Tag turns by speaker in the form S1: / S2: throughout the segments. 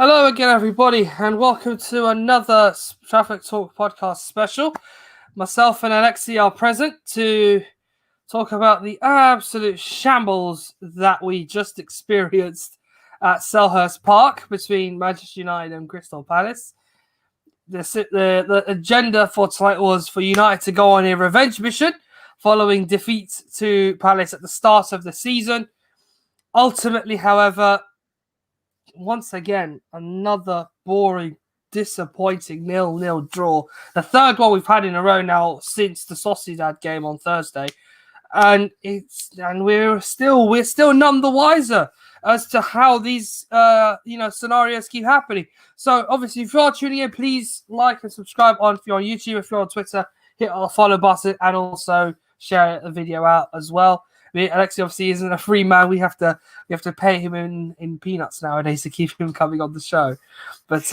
S1: Hello again, everybody, and welcome to another Traffic Talk podcast special. Myself and Alexei are present to talk about the absolute shambles that we just experienced at Selhurst Park between Manchester United and Crystal Palace. The agenda for tonight was for United to go on a revenge mission following defeat to Palace at the start of the season. Ultimately, however, once again, another boring, disappointing 0-0 draw. The third one we've had in a row now since the Sociedad game on Thursday. And we're still none the wiser as to how these scenarios keep happening. So obviously, if you are tuning in, please like and subscribe if you're on YouTube, if you're on Twitter, hit our follow button and also share the video out as well. Alexei obviously isn't a free man. We have to pay him in peanuts nowadays to keep him coming on the show. But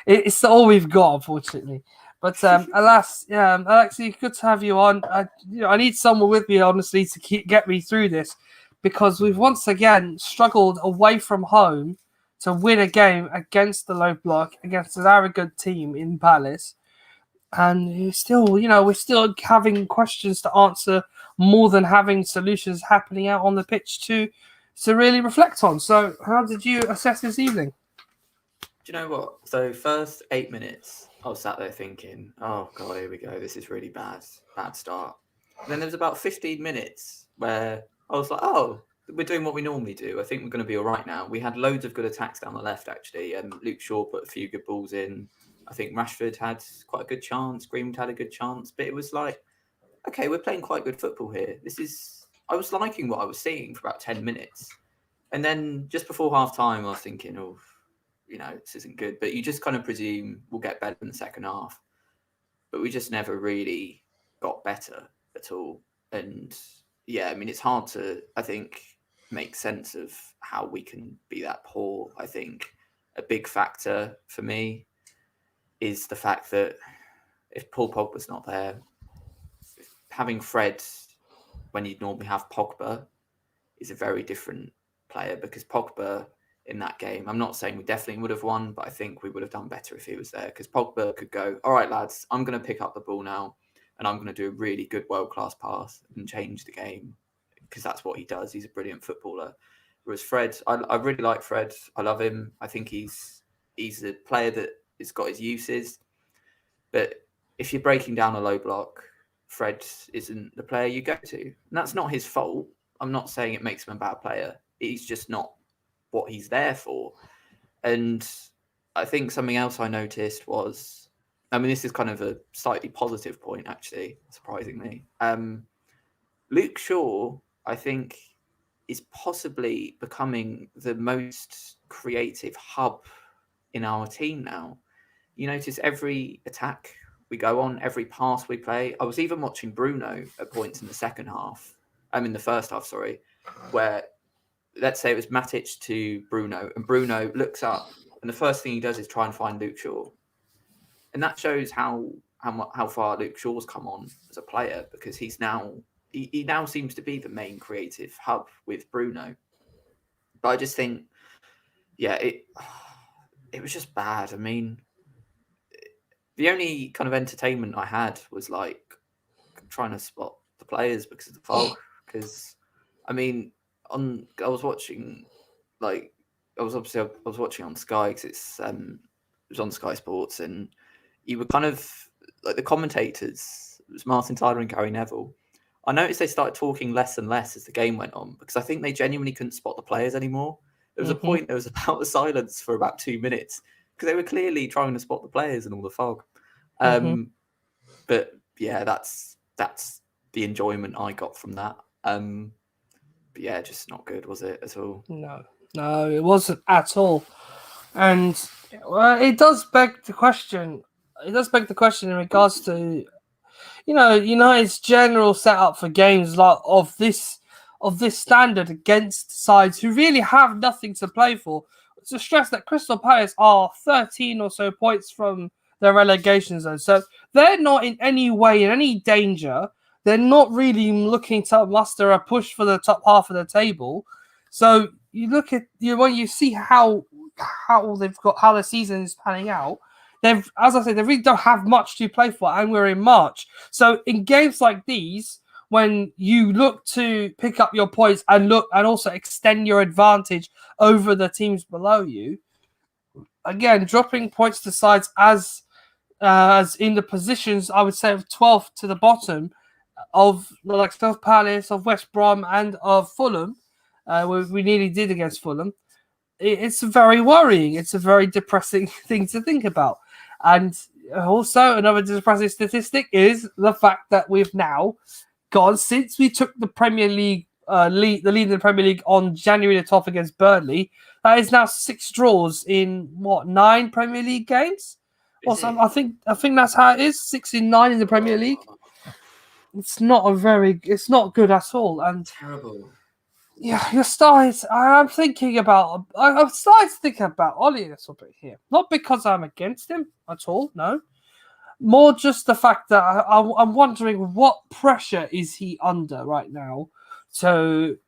S1: it's all we've got, unfortunately. But alas, Alexei, good to have you on. I need someone with me, honestly, to get me through this, because we've once again struggled away from home to win a game against the low block, against an arrogant team in Palace. And we're still having questions to answer more than having solutions happening out on the pitch to really reflect on. So how did you assess this evening?
S2: Do you know what? So first 8 minutes, I was sat there thinking, oh, God, here we go. This is really bad start. And then there was about 15 minutes where I was like, oh, we're doing what we normally do. I think we're going to be all right now. We had loads of good attacks down the left, actually. Luke Shaw put a few good balls in. I think Rashford had quite a good chance. Greenwood had a good chance. But it was like, okay, we're playing quite good football here. I was liking what I was seeing for about 10 minutes. And then just before half-time, I was thinking, oh, this isn't good. But you just kind of presume we'll get better in the second half. But we just never really got better at all. And, yeah, I mean, it's hard to, I think, make sense of how we can be that poor. I think a big factor for me is the fact that if Paul Pogba's not there, having Fred when you'd normally have Pogba is a very different player, because Pogba in that game, I'm not saying we definitely would have won, but I think we would have done better if he was there, because Pogba could go, all right, lads, I'm going to pick up the ball now and I'm going to do a really good world-class pass and change the game, because that's what he does. He's a brilliant footballer. Whereas Fred, I really like Fred. I love him. I think he's a player that has got his uses. But if you're breaking down a low block, Fred isn't the player you go to. And that's not his fault. I'm not saying it makes him a bad player. He's just not what he's there for. And I think something else I noticed was, this is kind of a slightly positive point, actually, surprisingly. Luke Shaw, I think, is possibly becoming the most creative hub in our team now. You notice every attack we go on, every pass we play. I was even watching Bruno at points in the first half, where, let's say it was Matic to Bruno, and Bruno looks up, and the first thing he does is try and find Luke Shaw. And that shows how far Luke Shaw's come on as a player, because he now seems to be the main creative hub with Bruno. But I just think, it was just bad. I mean, the only kind of entertainment I had was like trying to spot the players because of the fog. Because, I was watching on Sky, because it was on Sky Sports, and you were kind of like the commentators. It was Martin Tyler and Gary Neville. I noticed they started talking less and less as the game went on, because I think they genuinely couldn't spot the players anymore. There was a point, there was about a silence for about 2 minutes, because they were clearly trying to spot the players in all the fog. But yeah, that's the enjoyment I got from that. But yeah, just not good, was it, at all?
S1: No, it wasn't at all. And it does beg the question. It does beg the question in regards to, United's general setup for games like of this standard against sides who really have nothing to play for. To stress that Crystal Palace are 13 or so points from their relegation zone, so they're not in any way in any danger. They're not really looking to muster a push for the top half of the table. So you look at when you see how the season is panning out. They've, as I said, they really don't have much to play for, and we're in March. So in games like these, when you look to pick up your points and also extend your advantage over the teams below you, again, dropping points to sides as in the positions, I would say, of 12th to the bottom of like Crystal Palace, of West Brom, and of Fulham, we nearly did against Fulham. It's very worrying. It's a very depressing thing to think about. And also, another depressing statistic is the fact that we've now gone, since we took the Premier League the lead in the Premier League on January the 12th against Burnley, that is now 6 draws in 9 Premier League games? Or something. I think that's how it is. 6 in 9 in the Premier League. It's not good at all. And
S2: terrible.
S1: Yeah, I'm starting to think about Ollie a little bit here. Not because I'm against him at all, no. More just the fact that I'm wondering what pressure is he under right now to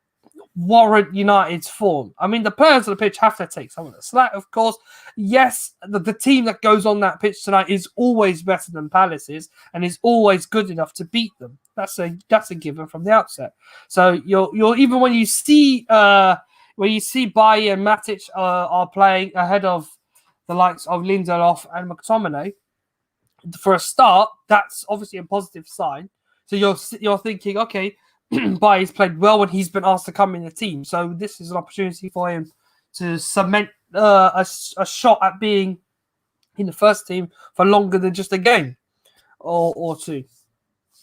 S1: warrant United's form. I mean, the players on the pitch have to take some of the slack, of course. Yes, the team that goes on that pitch tonight is always better than Palace's and is always good enough to beat them. That's a given from the outset. So you're even when you see Bailly and Matic are playing ahead of the likes of Lindelof and McTominay, for a start, that's obviously a positive sign. So you're thinking, okay, Bailly's played well when he's been asked to come in the team. So this is an opportunity for him to cement a shot at being in the first team for longer than just a game or two.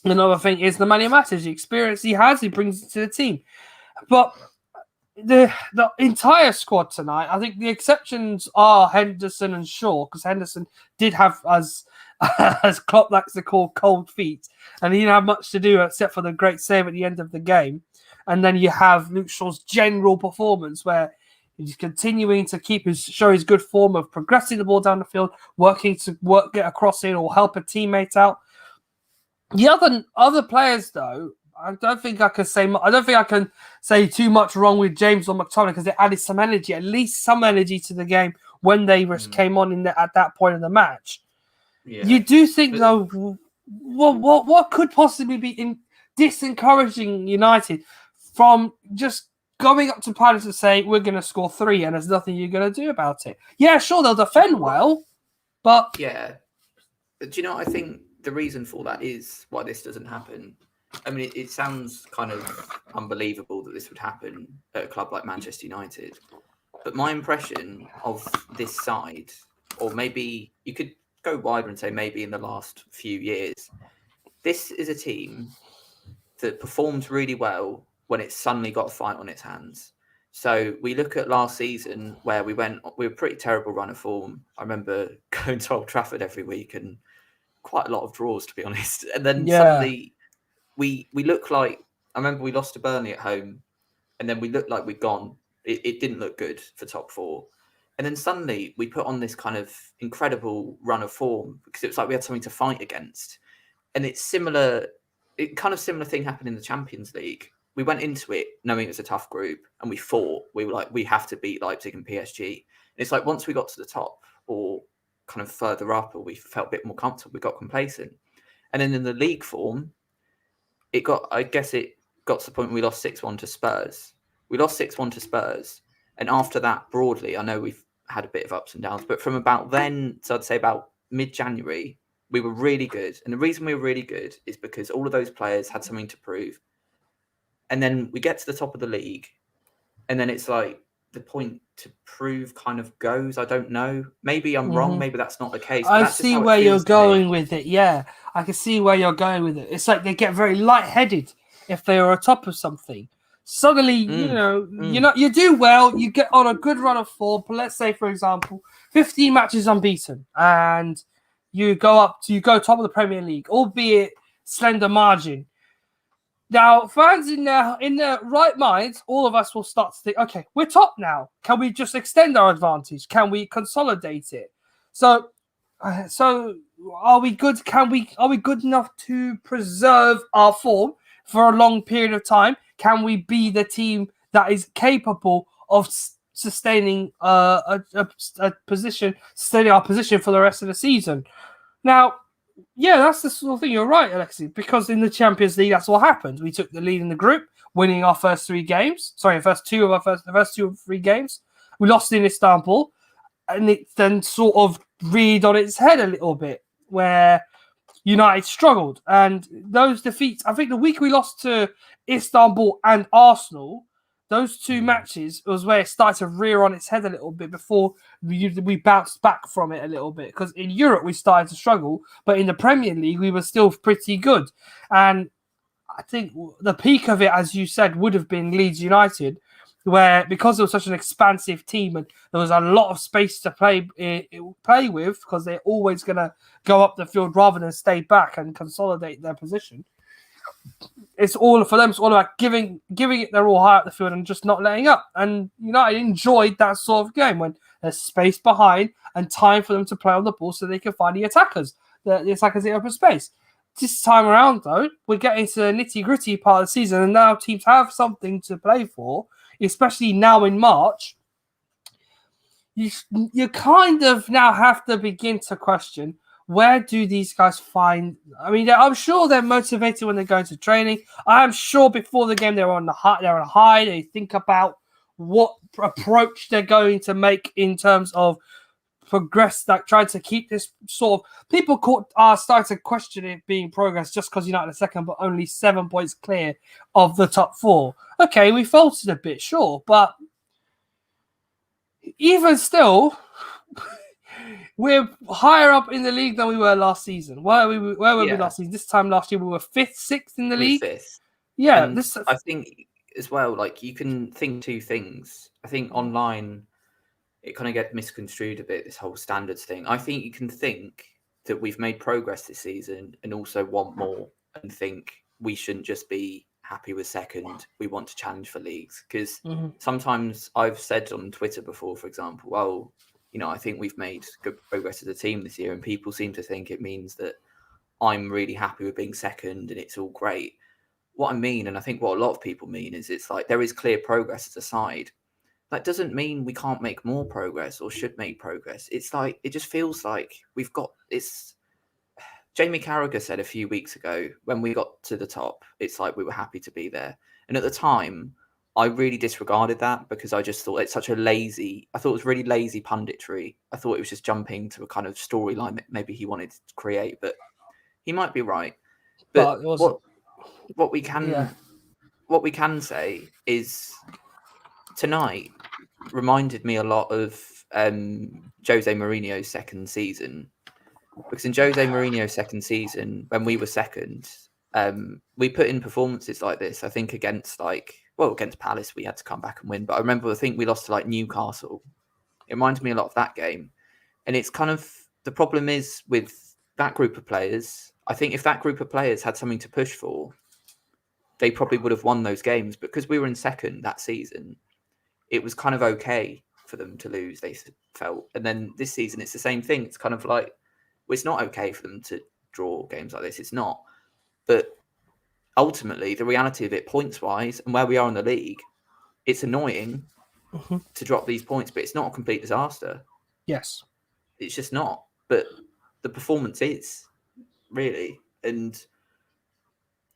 S1: Another thing is the money matters. The experience he has, he brings it to the team. But the entire squad tonight, I think the exceptions are Henderson and Shaw, because Henderson did have, as Klopp likes to call, cold feet, and he didn't have much to do except for the great save at the end of the game. And then you have Luke Shaw's general performance, where he's continuing to show his good form of progressing the ball down the field, working to get a cross in or help a teammate out. The other players, though, I don't think I can say too much wrong with James or McTominay, because they added some energy, at least some energy to the game when they came on at that point of the match. Yeah. You do think, though, what could possibly be disencouraging United from just going up to Palace and saying, we're going to score 3 and there's nothing you're going to do about it? Yeah, sure, they'll defend well, but...
S2: Yeah. Do you know what I think the reason for that is why this doesn't happen? I mean, it sounds kind of unbelievable that this would happen at a club like Manchester United. But my impression of this side, or maybe you could go wider and say maybe in the last few years, this is a team that performs really well when it's suddenly got a fight on its hands. So we look at last season where we were a pretty terrible run of form. I remember going to Old Trafford every week and quite a lot of draws, to be honest. And then suddenly we look like, I remember we lost to Burnley at home, and then we looked like we'd gone. It didn't look good for top 4. And then suddenly we put on this kind of incredible run of form because it was like we had something to fight against. And it's similar thing happened in the Champions League. We went into it knowing it was a tough group, and we fought. We were like, we have to beat Leipzig and PSG. And it's like once we got to the top or kind of further up, or we felt a bit more comfortable, we got complacent. And then in the league form, it got to the point where we lost 6-1 to Spurs. And after that, broadly, I know we've had a bit of ups and downs, but from about then, so I'd say about mid-January, we were really good. And the reason we were really good is because all of those players had something to prove. And then we get to the top of the league, and then it's like the point to prove kind of goes. I don't know. Maybe I'm wrong. Maybe that's not the case.
S1: I see where you're going with it. Yeah, I can see where you're going with it. It's like they get very lightheaded if they are on top of something. Suddenly, you do well, you get on a good run of form. Let's say, for example, 15 matches unbeaten, and you go top of the Premier League, albeit slender margin. Now, fans in their right minds, all of us will start to think, okay, we're top now. Can we just extend our advantage? Can we consolidate it? So are we good? Are we good enough to preserve our form for a long period of time? Can we be the team that is capable of sustaining a position, sustaining our position for the rest of the season. Now, yeah, that's the sort of thing. You're right, Alexei, because in the Champions League, that's what happened. We took the lead in the group, winning our first 3 games. Sorry, the first 2 or 3 games. We lost in Istanbul, and it then sort of reared on its head a little bit, where United struggled. And those defeats, I think the week we lost to Istanbul and Arsenal, those 2 matches was where it started to rear on its head a little bit before we bounced back from it a little bit. Because in Europe, we started to struggle, but in the Premier League, we were still pretty good. And I think the peak of it, as you said, would have been Leeds United, where because it was such an expansive team and there was a lot of space to play with, because they're always going to go up the field rather than stay back and consolidate their position. It's all for them. It's all about giving it their all high up the field and just not letting up. And United enjoyed that sort of game when there's space behind and time for them to play on the ball so they can find the attackers. The attackers in open space. This time around, though, we're getting to the nitty-gritty part of the season, and now teams have something to play for, especially now in March. You kind of now have to begin to question, where do these guys find? I mean, I'm sure they're motivated when they go into training. I'm sure before the game they're on a high. They think about what approach they're going to make in terms of progress, like trying to keep this sort of people are starting to question it being progress just because United are second, but only 7 points clear of the top 4. Okay, we faltered a bit, sure, but even still, we're higher up in the league than we were last season. Where were we last season? This time last year we were 5th, 6th in the league.
S2: 5th.
S1: Yeah,
S2: and I think as well, like you can think 2 things. I think online it kind of gets misconstrued a bit, this whole standards thing. I think you can think that we've made progress this season and also want more and think we shouldn't just be happy with second. We want to challenge for leagues. Because sometimes I've said on Twitter before, for example, well, I think we've made good progress as a team this year, and people seem to think it means that I'm really happy with being second and it's all great. What I mean, and I think what a lot of people mean, is it's like there is clear progress as a side. That doesn't mean we can't make more progress or should make progress. It's like, it just feels like we've got this. Jamie Carragher said a few weeks ago, when we got to the top, it's like we were happy to be there. And at the time, I really disregarded that because I just thought it's such a lazy, I thought it was really lazy punditry. I thought it was just jumping to a kind of storyline that maybe he wanted to create, but he might be right. But what we can say is tonight reminded me a lot of Jose Mourinho's second season, because in Jose Mourinho's second season, when we were second, we put in performances like this. I think against Palace we had to come back and win, but I think we lost to Newcastle. It reminded me a lot of that game, and it's kind of the problem is with that group of players. I think if that group of players had something to push for, they probably would have won those games. But because we were in second that season, it was kind of okay for them to lose, they felt. And then this season, it's the same thing. It's kind of like, well, it's not okay for them to draw games like this. It's not. But ultimately, the reality of it, points-wise, and where we are in the league, it's annoying to drop these points, but it's not a complete disaster.
S1: Yes.
S2: It's just not. But the performance is, really. And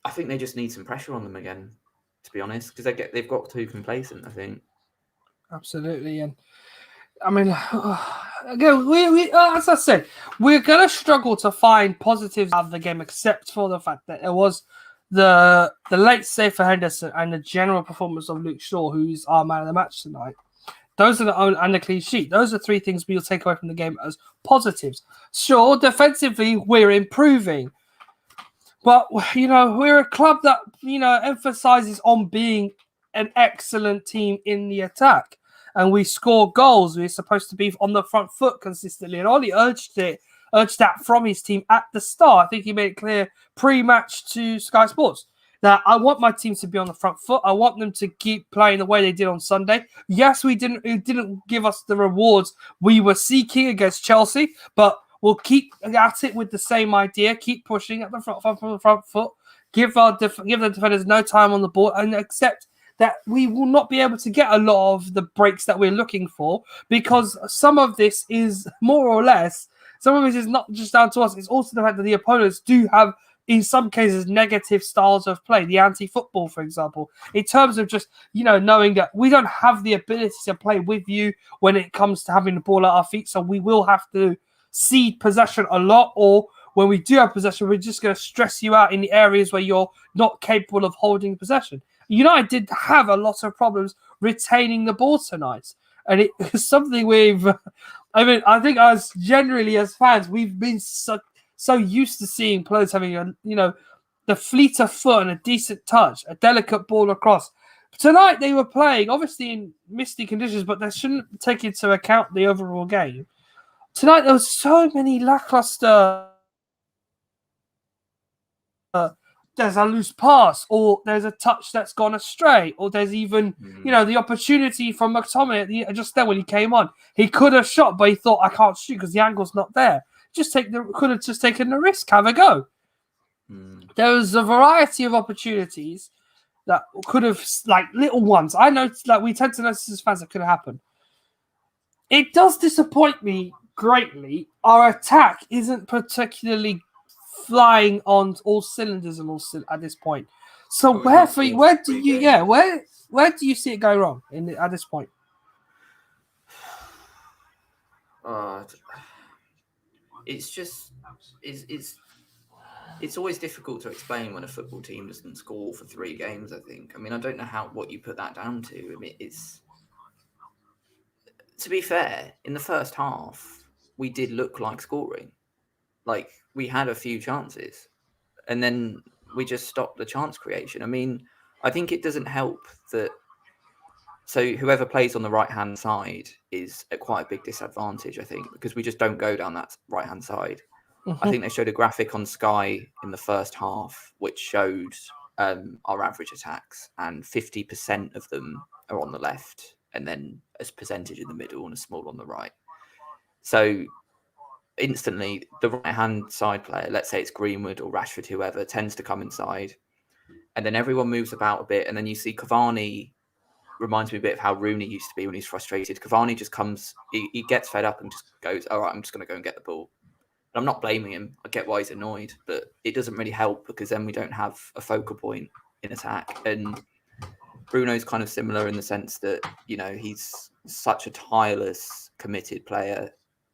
S2: I think they just need some pressure on them again, to be honest, because they've got too complacent, I think.
S1: Absolutely. And I mean, again, we as I said, we're going to struggle to find positives out of the game, except for the fact that it was the late save for Henderson and the general performance of Luke Shaw, who's our man of the match tonight. Those are and the clean sheet. Those are 3 things we'll take away from the game as positives. Sure, defensively, we're improving. But, we're a club that, emphasizes on being an excellent team in the attack. And we score goals. We're supposed to be on the front foot consistently. And Ollie urged that from his team at the start. I think he made it clear pre-match to Sky Sports that I want my team to be on the front foot. I want them to keep playing the way they did on Sunday. Yes, it didn't give us the rewards we were seeking against Chelsea, but we'll keep at it with the same idea. Keep pushing at the front foot. Give the defenders no time on the ball and accept that we will not be able to get a lot of the breaks that we're looking for, because some of this is more or less, some of it is not just down to us, it's also the fact that the opponents do have, in some cases, negative styles of play, the anti-football, for example, in terms of just, knowing that we don't have the ability to play with you when it comes to having the ball at our feet, so we will have to cede possession a lot, or when we do have possession, we're just going to stress you out in the areas where you're not capable of holding possession. United did have a lot of problems retaining the ball tonight, and it is something I think us generally as fans, we've been so used to seeing players having the fleet of foot and a decent touch, a delicate ball across. Tonight they were playing obviously in misty conditions, but they shouldn't take into account the overall game. Tonight there was so many lackluster. There's a loose pass, or there's a touch that's gone astray, or there's even the opportunity from McTominay just then when he came on. He could have shot, but he thought, I can't shoot because the angle's not there. Could have just taken the risk, have a go. There was a variety of opportunities that could have, like little ones. I know, like we tend to notice as fans that could have happened. It does disappoint me greatly. Our attack isn't particularly flying on all cylinders at this point. So where do you see it go wrong at this point?
S2: It's always difficult to explain when a football team doesn't score for 3 games, I think. I mean, I don't know what you put that down to. I mean, to be fair, in the first half, we did look like scoring. Like, we had a few chances, and then we just stopped the chance creation. I mean, I think it doesn't help that. So whoever plays on the right-hand side is at quite a big disadvantage, I think, because we just don't go down that right-hand side. I think they showed a graphic on Sky in the first half, which showed our average attacks, and 50% of them are on the left, and then a percentage in the middle and a small on the right. So instantly, the right-hand side player, let's say it's Greenwood or Rashford, whoever, tends to come inside, and then everyone moves about a bit, and then you see Cavani. Reminds me a bit of how Rooney used to be when he's frustrated. Cavani just comes, he gets fed up and just goes, all right, I'm just going to go and get the ball. I'm not blaming him. I get why he's annoyed, but it doesn't really help because then we don't have a focal point in attack. And Bruno's kind of similar in the sense that, he's such a tireless, committed player.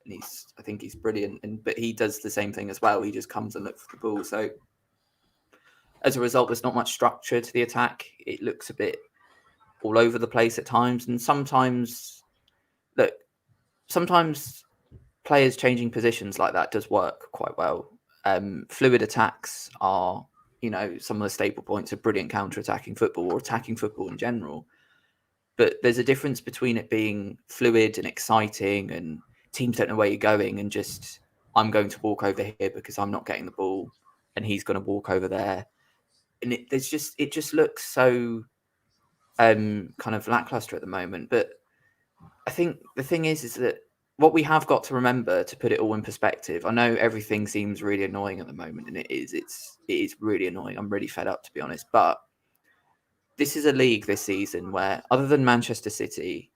S2: And I think he's brilliant. But he does the same thing as well. He just comes and looks for the ball. So as a result, there's not much structure to the attack. It looks a bit all over the place at times. And sometimes players changing positions like that does work quite well. Fluid attacks are, some of the staple points of brilliant counter-attacking football or attacking football in general. But there's a difference between it being fluid and exciting and teams don't know where you're going and just, I'm going to walk over here because I'm not getting the ball and he's going to walk over there. And it just looks so kind of lackluster at the moment. But I think the thing is that what we have got to remember to put it all in perspective, I know everything seems really annoying at the moment, and it is really annoying. I'm really fed up, to be honest. But this is a league this season where, other than Manchester City,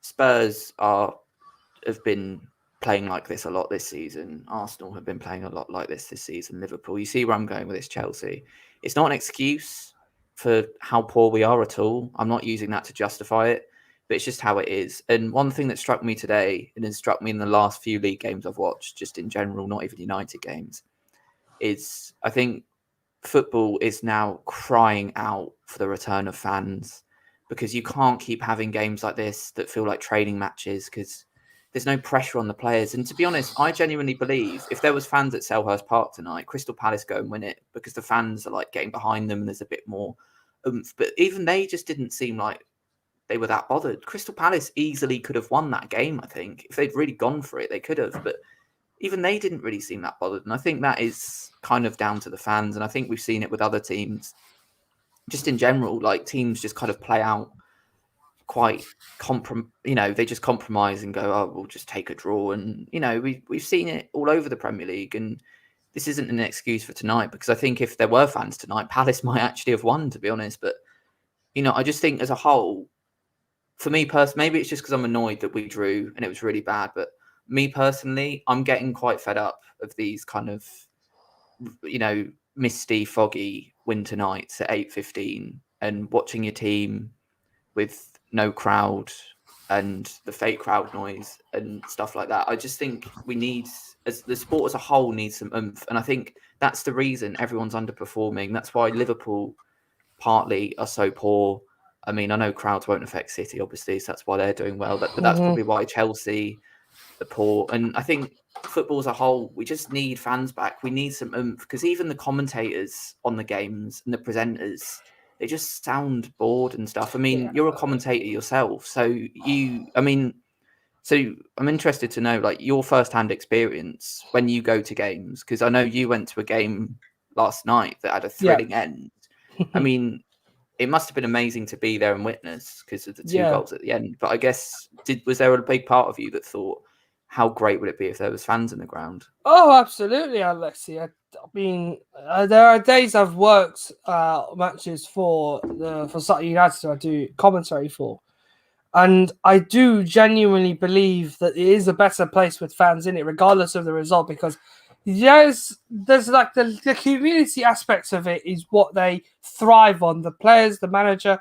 S2: Spurs have been playing like this a lot this season. Arsenal have been playing a lot like this season. Liverpool. You see where I'm going with this, Chelsea. It's not an excuse for how poor we are at all. I'm not using that to justify it. But it's just how it is. And one thing that struck me today, and has struck me in the last few league games I've watched, just in general, not even United games, is I think football is now crying out for the return of fans, because you can't keep having games like this that feel like training matches because there's no pressure on the players. And to be honest, I genuinely believe if there was fans at Selhurst Park tonight, Crystal Palace go and win it because the fans are like getting behind them and there's a bit more oomph. But even they just didn't seem like they were that bothered. Crystal Palace easily could have won that game, I think. If they'd really gone for it, they could have. But even they didn't really seem that bothered. And I think that is kind of down to the fans. And I think we've seen it with other teams. Just in general, like teams just kind of play out quite they just compromise and go, oh, we'll just take a draw. And, we've seen it all over the Premier League. And this isn't an excuse for tonight, because I think if there were fans tonight, Palace might actually have won, to be honest. But I just think as a whole, for me personally, maybe it's just because I'm annoyed that we drew and it was really bad, but me personally, I'm getting quite fed up of these kind of, misty, foggy winter nights at 8:15 and watching your team with no crowd and the fake crowd noise and stuff like that. I just think we need, as the sport as a whole, needs some oomph, and I think that's the reason everyone's underperforming. That's why Liverpool partly are so poor. I mean, I know crowds won't affect City, obviously, so that's why they're doing well. But that's probably why Chelsea are poor. And I think football as a whole, we just need fans back. We need some oomph, because even the commentators on the games and the presenters, they just sound bored and stuff. I mean, you're a commentator yourself, so I'm interested to know, like, your first-hand experience when you go to games, because I know you went to a game last night that had a thrilling end. I mean, it must have been amazing to be there and witness because of the two goals at the end. But I guess, was there a big part of you that thought, how great would it be if there was fans in the ground?
S1: Oh, absolutely, Alexei. I mean, there are days I've worked matches for Saturday United I do commentary for. And I do genuinely believe that it is a better place with fans in it, regardless of the result, because there's like the community aspects of it is what they thrive on. The players, the manager,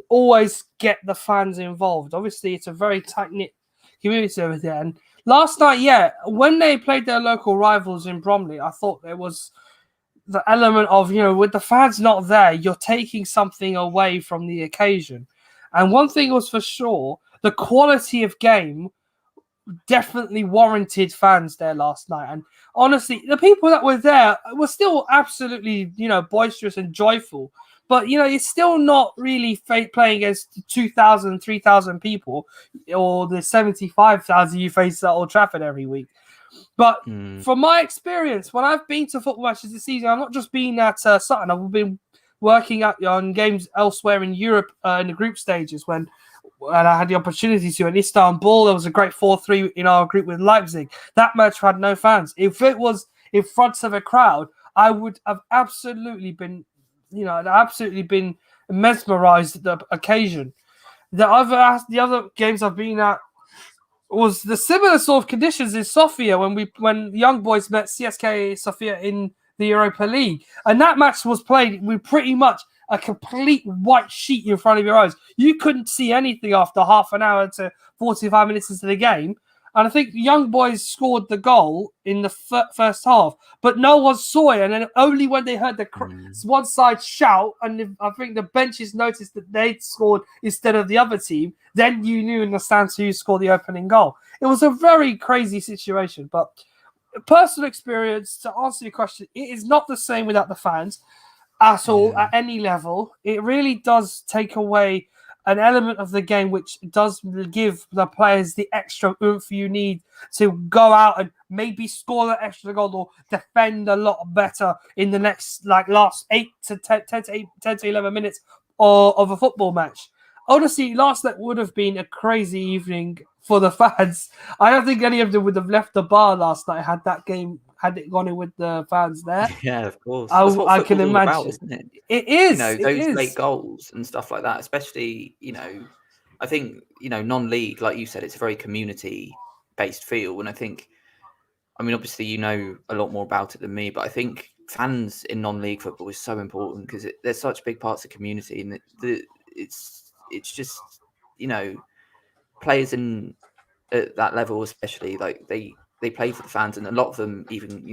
S1: always get the fans involved. Obviously, it's a very tight-knit community over there. And last night, when they played their local rivals in Bromley, I thought there was the element of, with the fans not there, you're taking something away from the occasion. And one thing was for sure, the quality of game definitely warranted fans there last night. And honestly, the people that were there were still absolutely, boisterous and joyful. But, it's still not really playing against 2,000, 3,000 people or the 75,000 you face at Old Trafford every week. But from my experience, when I've been to football matches this season, I've not just been at Sutton. I've been working on games elsewhere in Europe in the group stages and I had the opportunity to. In Istanbul, there was a great 4-3 in our group with Leipzig. That match had no fans. If it was in front of a crowd, I would have absolutely been, mesmerized at the occasion. The other games I've been at was the similar sort of conditions in Sofia when the young boys met CSKA Sofia in the Europa League, and that match was played with pretty much a complete white sheet in front of your eyes. You couldn't see anything after half an hour to 45 minutes into the game. And I think young boys scored the goal in the first half, but no one saw it. And then only when they heard the one side shout, and I think the benches noticed that they'd scored instead of the other team, then you knew in the stands who scored the opening goal. It was a very crazy situation. But personal experience, to answer your question, it is not the same without the fans at all, at any level. It really does take away an element of the game which does give the players the extra oomph you need to go out and maybe score that extra goal or defend a lot better in the next last 10 to 11 minutes of a football match. Honestly, last night would have been a crazy evening for the fans. I don't think any of them would have left the bar last night had it gone in with the fans there.
S2: Yeah, of course. That's what
S1: I can
S2: football's all
S1: imagine.
S2: about, isn't it?
S1: It is.
S2: Those late goals and stuff like that, especially, I think, non-league, like you said, it's a very community-based feel. And I think, obviously, you know a lot more about it than me, but I think fans in non-league football is so important because they're such big parts of community. And it's just, players at that level, especially, like they play for the fans, and a lot of them even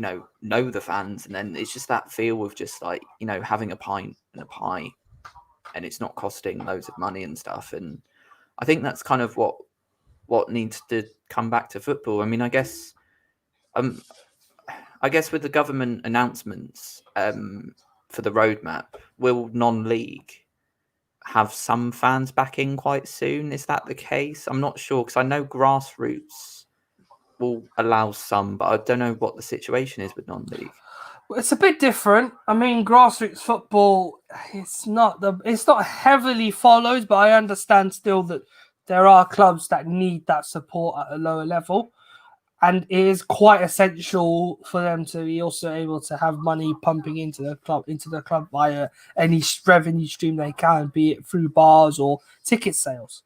S2: know the fans, and then it's just that feel of just like having a pint and a pie, and it's not costing loads of money and stuff. And I think that's kind of what needs to come back to football. I guess with the government announcements for the roadmap, will non-league have some fans back in quite soon? Is that the case? I'm not sure, because I know grassroots will allow some, but I don't know what the situation is with non-league.
S1: It's a bit different. Grassroots football, it's not heavily followed, but I understand still that there are clubs that need that support at a lower level. and it is quite essential for them to be also able to have money pumping into the club via any revenue stream they can, be it through bars or ticket sales.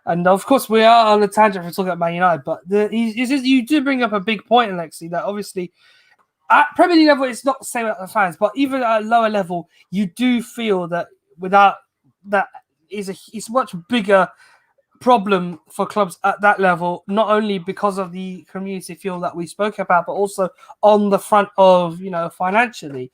S1: And of course, we are on a tangent for talking about Man United, but you do bring up a big point, Alexei, that obviously at Premier League level, it's not the same about the fans, but even at a lower level, you do feel that without that it's much bigger problem for clubs at that level, not only because of the community feel that we spoke about, but also on the front of, financially.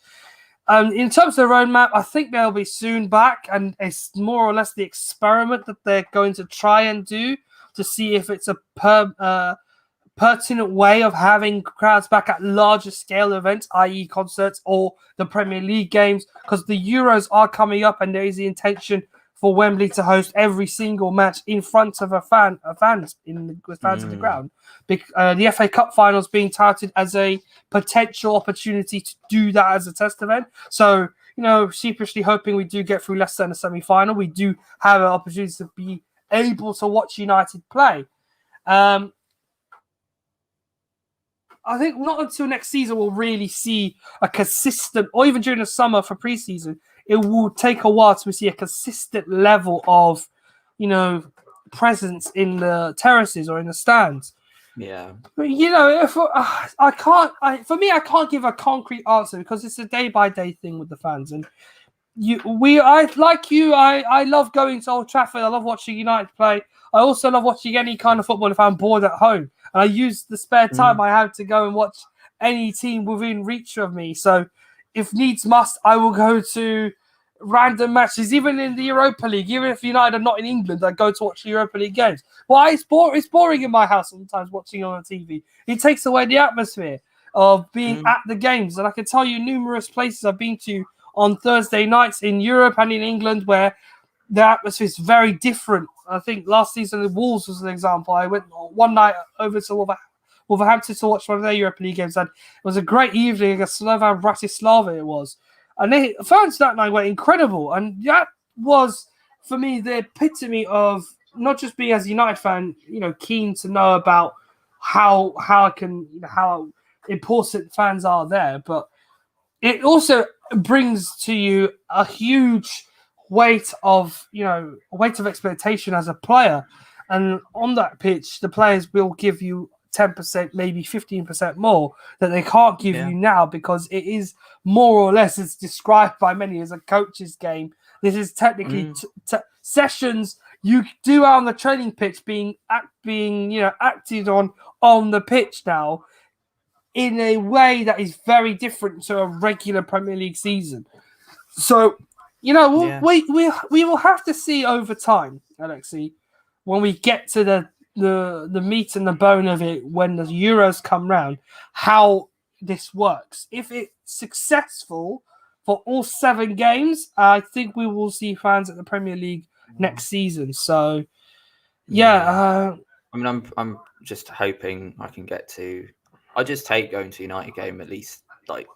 S1: In terms of the roadmap, I think they'll be soon back, and it's more or less the experiment that they're going to try and do to see if it's a pertinent way of having crowds back at larger scale events, i.e. concerts or the Premier League games, because the Euros are coming up and there is the intention for Wembley to host every single match in front of fans in the ground. The FA Cup finals being touted as a potential opportunity to do that as a test event. So, sheepishly hoping we do get through Leicester in the semi-final. We do have an opportunity to be able to watch United play. I think not until next season we'll really see a consistent, or even during the summer for preseason, it will take a while to see a consistent level of, presence in the terraces or in the stands.
S2: Yeah.
S1: But, if I can't give a concrete answer because it's a day-by-day thing with the fans. And I love going to Old Trafford. I love watching United play. I also love watching any kind of football if I'm bored at home. And I use the spare time I have to go and watch any team within reach of me. So if needs must, I will go to random matches, even in the Europa League. Even if United are not in England, I go to watch the Europa League games. Well, it's boring in my house sometimes watching on the TV. It takes away the atmosphere of being at the games. And I can tell you numerous places I've been to on Thursday nights in Europe and in England where the atmosphere is very different. I think last season the Wolves was an example. I went one night over to Wolverhampton to watch one of their Europa League games, and it was a great evening against Slovan Bratislava. It was, and the fans that night were incredible, and that was for me the epitome of not just being as a United fan, keen to know about how important fans are there, but it also brings to you a huge weight of expectation as a player. And on that pitch, the players will give you 10%, maybe 15% more that they can't give you now, because it is more or less, it's described by many as a coach's game. This is technically sessions you do on the training pitch being acted on the pitch now, in a way that is very different to a regular Premier League season. So, we will have to see over time, Alexei, when we get to the meat and the bone of it, when the Euros come round, how this works. If it's successful for all 7 games, I think we will see fans at the Premier League next season. So,
S2: I'm just hoping I can get to. I just take going to United game at least, like,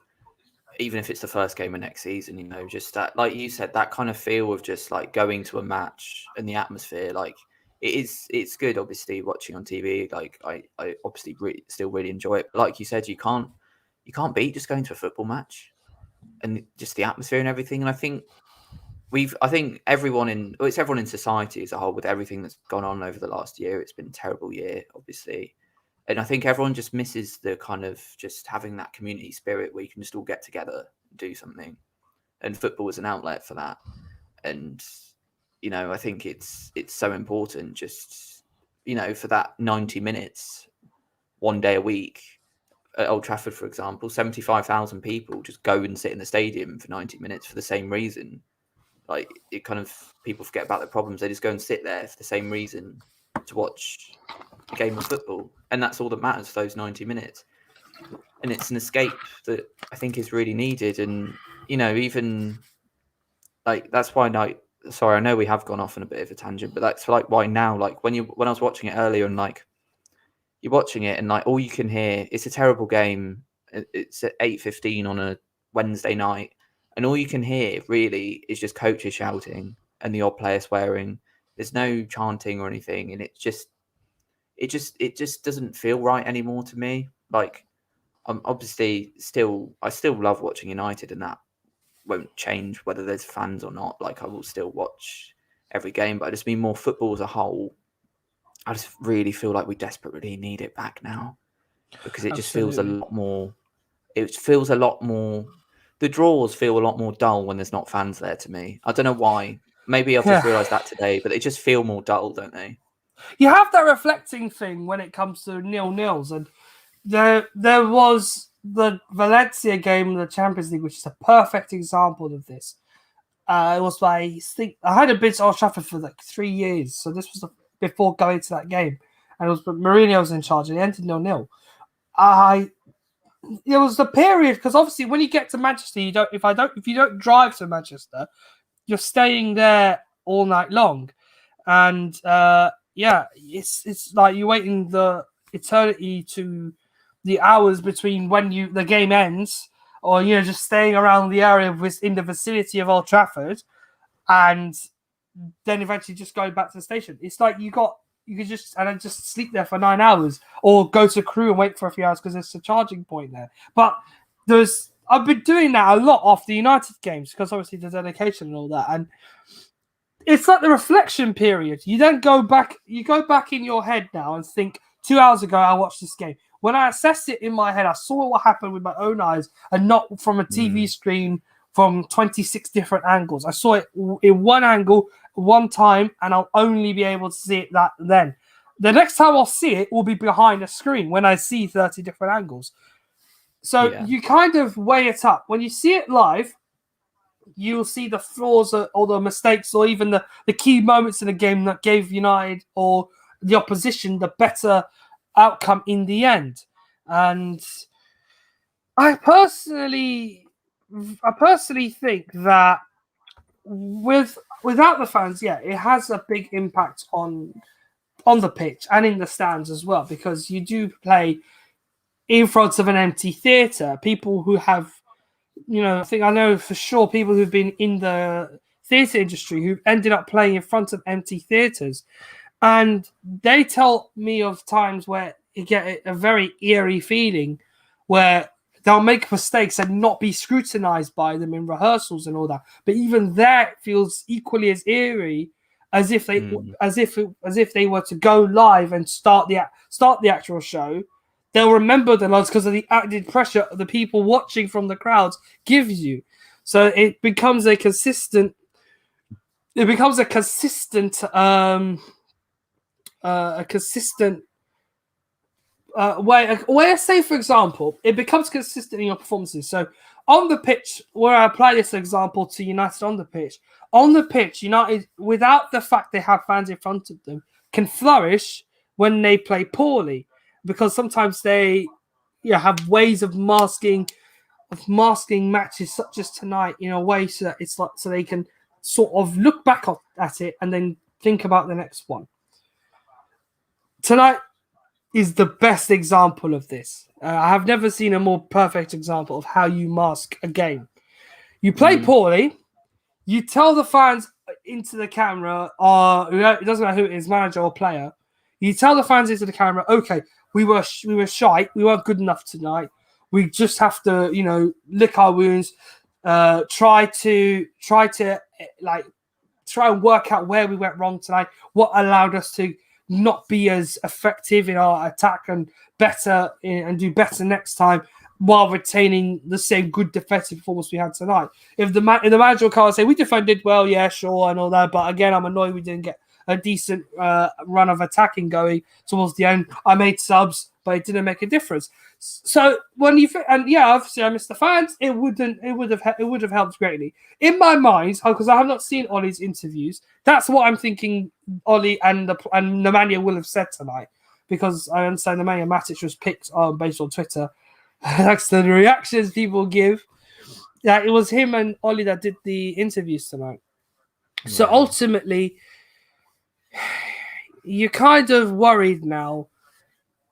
S2: even if it's the first game of next season, just that, like you said, that kind of feel of just like going to a match and the atmosphere. Like it's good, obviously, watching on TV. Like I obviously still really enjoy it. But like you said, you can't beat just going to a football match and just the atmosphere and everything. And I think everyone in society as a whole, with everything that's gone on over the last year, it's been a terrible year, obviously. And I think everyone just misses the kind of just having that community spirit where you can just all get together and do something. And football is an outlet for that. And, I think it's so important just, for that 90 minutes, one day a week at Old Trafford, for example, 75,000 people just go and sit in the stadium for 90 minutes for the same reason. Like, it kind of, people forget about their problems. They just go and sit there for the same reason, to watch a game of football. And that's all that matters for those 90 minutes. And it's an escape that I think is really needed. And, even like, that's why sorry, I know we have gone off on a bit of a tangent, but that's like why now, like when I was watching it earlier, and like you're watching it and like all you can hear, it's a terrible game. It's at 8:15 on a Wednesday night. And all you can hear really is just coaches shouting and the odd player swearing. There's no chanting or anything. And it's it just doesn't feel right anymore to me. Like, I'm obviously I still love watching United, and that won't change whether there's fans or not. Like, I will still watch every game, but I just mean more football as a whole. I just really feel like we desperately need it back now, because it just feels a lot more. It feels a lot more. The draws feel a lot more dull when there's not fans there to me. I don't know why. Maybe I've just realised that today, but they just feel more dull, don't they?
S1: You have that reflecting thing when it comes to 0-0s, and there was the Valencia game in the Champions League, which is a perfect example of this. It was I had a bit to Old Trafford for like 3 years, so this was before going to that game, and it was Mourinho was in charge, and it ended 0-0. It was the period, because obviously when you get to Manchester, if you don't drive to Manchester, you're staying there all night long, and it's like you're waiting the eternity to the hours between when the game ends, or just staying around the area in the vicinity of Old Trafford, and then eventually just going back to the station. It's like you could just sleep there for 9 hours, or go to Crewe and wait for a few hours because there's a charging point there. But I've been doing that a lot off the United games, because obviously the dedication and all that, and it's like the reflection period. You then go back in your head now and think, 2 hours ago I watched this game. When I assessed it in my head, I saw what happened with my own eyes, and not from a TV screen from 26 different angles. I saw it in one angle, one time, and I'll only be able to see it that then. The next time I'll see it will be behind a screen when I see 30 different angles. So you kind of weigh it up. When you see it live, you'll see the flaws or the mistakes, or even the key moments in the game that gave United or the opposition the better outcome in the end. And I personally think that without the fans, it has a big impact on the pitch and in the stands as well, because you do play in front of an empty theatre. People who have, I know for sure people who've been in the theatre industry who've ended up playing in front of empty theatres, and they tell me of times where you get a very eerie feeling where they'll make mistakes and not be scrutinized by them in rehearsals and all that. But even that feels equally as eerie as if they were to go live and start the actual show. They'll remember the lines because of the added pressure the people watching from the crowds gives you. So it becomes a consistent way. Say, for example, it becomes consistent in your performances. So on the pitch, where I apply this example to United on the pitch, United, without the fact they have fans in front of them, can flourish when they play poorly, because sometimes they have ways of masking matches, such as tonight, in a way so that it's like, so they can sort of look back at it and then think about the next one. Tonight is the best example of this. I have never seen a more perfect example of how you mask a game. You play poorly, you tell the fans into the camera, or it doesn't matter who it is, manager or player, you tell the fans into the camera, okay, we were shy, we weren't good enough tonight, we just have to, lick our wounds, try and work out where we went wrong tonight, what allowed us to not be as effective in our attack and do better next time, while retaining the same good defensive performance we had tonight. If the manager will come and say, we defended well, yeah, sure, and all that, but again, I'm annoyed we didn't get a decent run of attacking going towards the end. I made subs, but it didn't make a difference. So when obviously I missed the fans. It would have helped greatly in my mind, because I have not seen Ollie's interviews. That's what I'm thinking. Ollie and Nemanja will have said tonight, because I understand Nemanja Matic was picked based on Twitter. That's the reactions people give. Yeah, it was him and Ollie that did the interviews tonight. Yeah. So ultimately, you're kind of worried now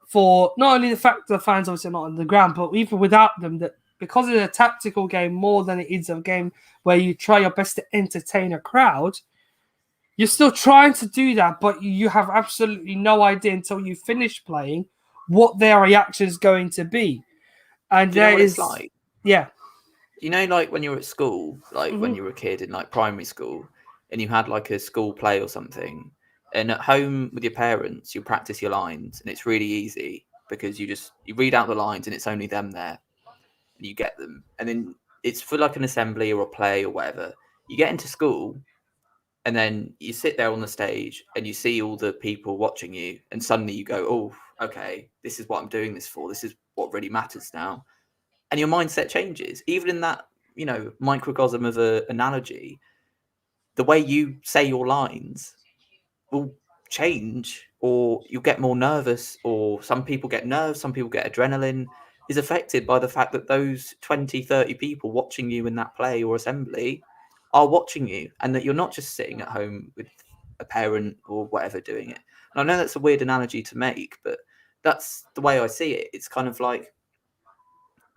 S1: for not only the fact that the fans obviously are not on the ground, but even without them, that because it's a tactical game more than it is a game where you try your best to entertain a crowd, You're still trying to do that, but you have absolutely no idea until you finish playing what their reaction is going to be. And
S2: Do you know
S1: there
S2: what it's
S1: is,
S2: like?
S1: yeah.
S2: You know, like when you were at school, like when
S1: Mm-hmm.
S2: you were a kid in like primary school, and you had like a school play or something, and at home with your parents, you practice your lines, and it's really easy because you read out the lines, and it's only them there, and you get them, and then it's for like an assembly or a play or whatever. You get into school, and then you sit there on the stage, and you see all the people watching you, and suddenly you go, "Oh, okay, this is what I'm doing this for. This is what really matters now." And your mindset changes even in that microcosm of an analogy. The way you say your lines will change, or you'll get more nervous, or some people get nerves, some people get adrenaline, is affected by the fact that those 20, 30 people watching you in that play or assembly are watching you, and that you're not just sitting at home with a parent or whatever doing it. And I know that's a weird analogy to make, but that's the way I see it. It's kind of like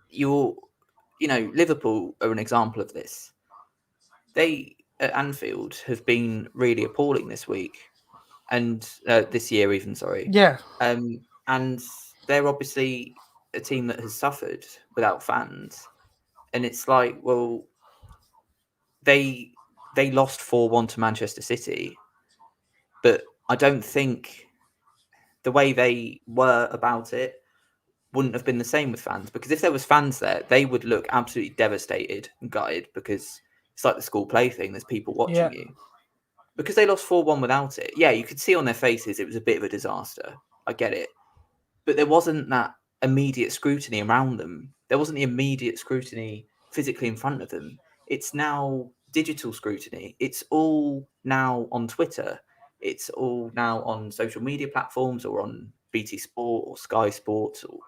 S2: you're Liverpool are an example of this. They at Anfield have been really appalling this week, and this year even. Sorry,
S1: Yeah.
S2: And they're obviously a team that has suffered without fans, and it's like, well, they lost 4-1 to Manchester City, but I don't think the way they were about it wouldn't have been the same with fans, because if there was fans there, they would look absolutely devastated and gutted, because it's like the school play thing. There's people watching
S1: Yeah.
S2: you. Because they lost 4-1 without it. Yeah, you could see on their faces it was a bit of a disaster. I get it. But there wasn't that immediate scrutiny around them. There wasn't the immediate scrutiny physically in front of them. It's now digital scrutiny. It's all now on Twitter. It's all now on social media platforms, or on BT Sport or Sky Sports or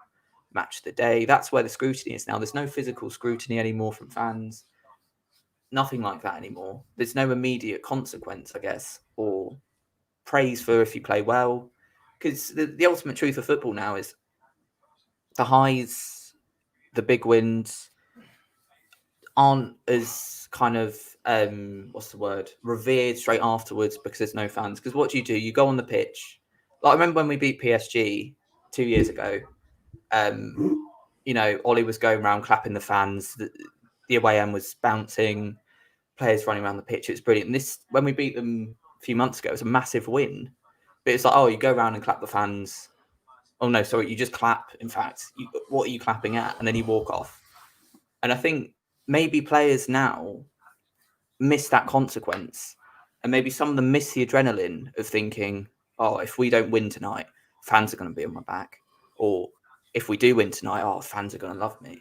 S2: Match of the Day. That's where the scrutiny is now. There's no physical scrutiny anymore from fans. Nothing like that anymore. There's no immediate consequence, I guess, or praise for if you play well. Because the ultimate truth of football now is the highs, the big wins aren't as kind of what's the word, revered straight afterwards, because there's no fans. Because what do? You go on the pitch. Like, I remember when we beat PSG 2 years ago. Ollie was going around clapping the fans. The away end was bouncing. Players running around the pitch. It's brilliant. And this, when we beat them a few months ago, it was a massive win. But it's like, oh, you go around and clap the fans. Oh no, sorry, you just clap. In fact, what are you clapping at? And then you walk off. And I think maybe players now miss that consequence, and maybe some of them miss the adrenaline of thinking, oh, if we don't win tonight, fans are going to be on my back, or if we do win tonight, oh, fans are going to love me.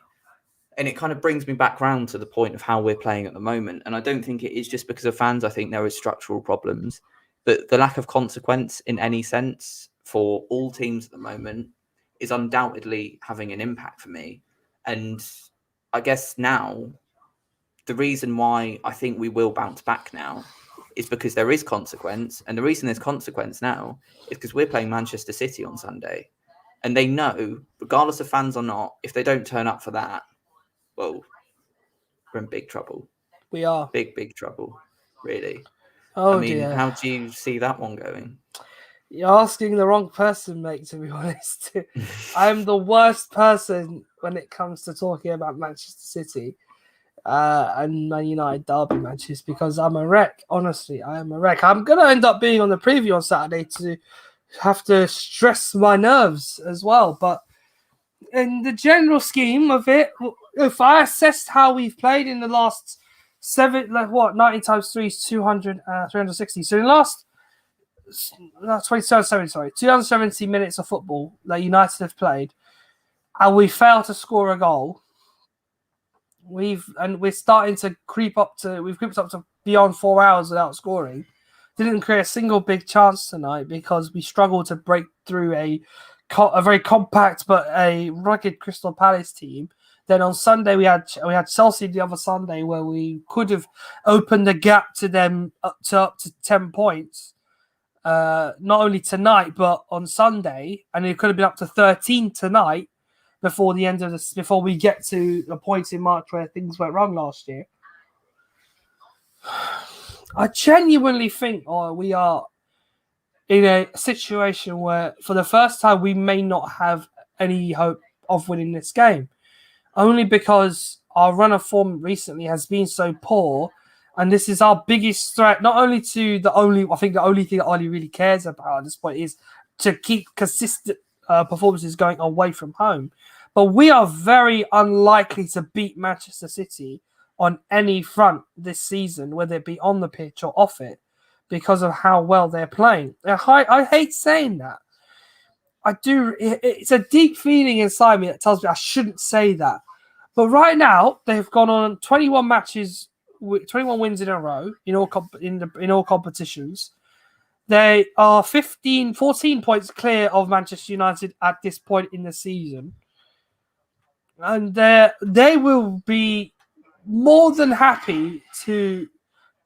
S2: And it kind of brings me back round to the point of how we're playing at the moment. And I don't think it is just because of fans. I think there is structural problems, but the lack of consequence in any sense for all teams at the moment is undoubtedly having an impact for me. And I guess now the reason why I think we will bounce back now is because there is consequence. And the reason there's consequence now is because we're playing Manchester City on Sunday. And they know, regardless of fans or not, if they don't turn up for that, well, we're in big trouble.
S1: We are.
S2: Big trouble, really. I
S1: Oh
S2: mean,
S1: dear.
S2: how do you see that one going?
S1: You're asking the wrong person, mate, to be honest. I'm the worst person when it comes to talking about Manchester City and Man United derby matches, because I'm a wreck. Honestly, I am a wreck. I'm going to end up being on the preview on Saturday to have to stress my nerves as well. But in the general scheme of it, if I assessed how we've played in the last 90 times 3 is 200, 360. So in the last 270 minutes of football that United have played, and we failed to score a goal. We're starting to creep up to beyond 4 hours without scoring. Didn't create a single big chance tonight because we struggled to break through a very compact but a rugged Crystal Palace team. Then on Sunday we had Chelsea the other Sunday, where we could have opened the gap to them up to 10 points. Not only tonight but on Sunday, and it could have been up to 13 tonight before the end of this, before we get to the point in March where things went wrong last year. I genuinely think we are in a situation where, for the first time, we may not have any hope of winning this game, only because our run of form recently has been so poor, and this is our biggest threat. Not only to I think the only thing that Ollie really cares about at this point is to keep consistent performances going away from home. But we are very unlikely to beat Manchester City on any front this season, whether it be on the pitch or off it, because of how well they're playing. I hate saying that. I do. It's a deep feeling inside me that tells me I shouldn't say that. But right now, they've gone on 21 matches, 21 wins in a row in all competitions. They are 14 points clear of Manchester United at this point in the season. And they will be more than happy to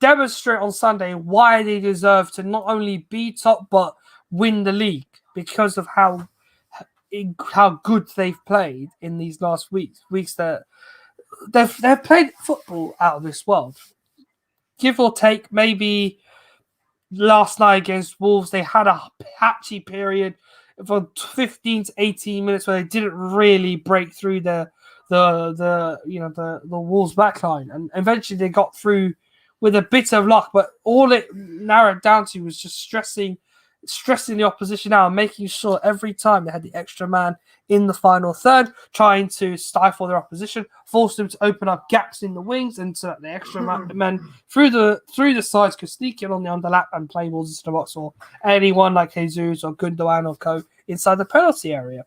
S1: demonstrate on Sunday why they deserve to not only be top but win the league because of how good they've played in these last weeks that they've played football out of this world. Give or take, maybe last night against Wolves, they had a patchy period for 15 to 18 minutes where they didn't really break through the Wolves backline, and eventually they got through with a bit of luck. But all it narrowed down to was just stressing the opposition out and making sure every time they had the extra man in the final third, trying to stifle their opposition, force them to open up gaps in the wings, and so that the extra men through the sides could sneak in on the underlap and play balls into the box, or anyone like Jesus or Gundogan or Co inside the penalty area.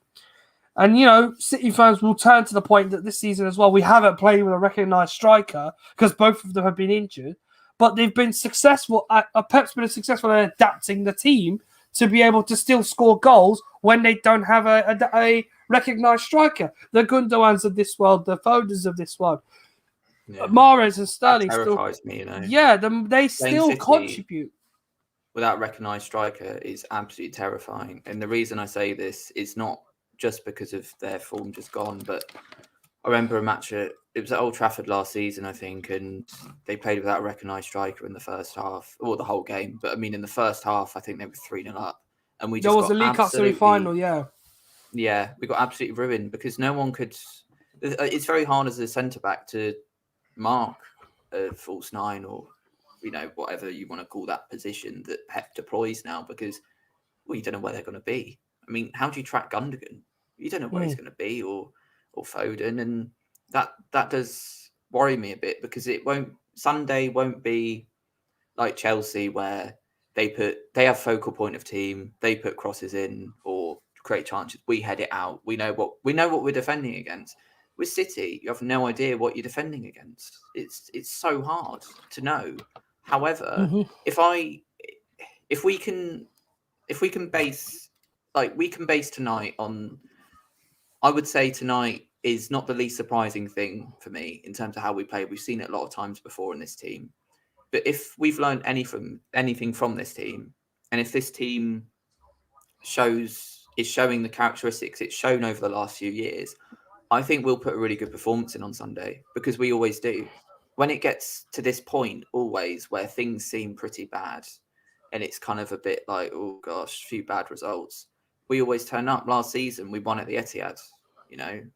S1: And, City fans will turn to the point that this season as well, we haven't played with a recognised striker because both of them have been injured. But they've been successful. Pep's been successful at adapting the team to be able to still score goals when they don't have a recognised striker. The Gundogans of this world, the Fodens of this world, Mahrez and Sterling
S2: that terrifies me,
S1: Yeah, they still contribute.
S2: Without recognised striker is absolutely terrifying. And the reason I say this is not just because of their form just gone, but I remember a match it was at Old Trafford last season, I think, and they played without a recognised striker in the first half, or the whole game. But I mean, in the first half, I think they were 3-0 up, and we just
S1: there was a League Cup semi-final,
S2: yeah, we got absolutely ruined because no one could. It's very hard as a centre back to mark a false nine or whatever you want to call that position that Pep deploys now, because you don't know where they're going to be. I mean, how do you track Gundogan? You don't know where he's going to be, or Foden, and that does worry me a bit because Sunday won't be like Chelsea where they have focal point of team, they put crosses in or create chances, we head it out. We know what we're defending against. With City, you have no idea what you're defending against. It's so hard to know. However, if we can base tonight on, I would say tonight is not the least surprising thing for me in terms of how we play. We've seen it a lot of times before in this team. But if we've learned anything from this team, and if this team is showing the characteristics it's shown over the last few years, I think we'll put a really good performance in on Sunday, because we always do. When it gets to this point, always where things seem pretty bad, and it's kind of a bit like, oh gosh, a few bad results, we always turn up. Last season, we won at the Etihad,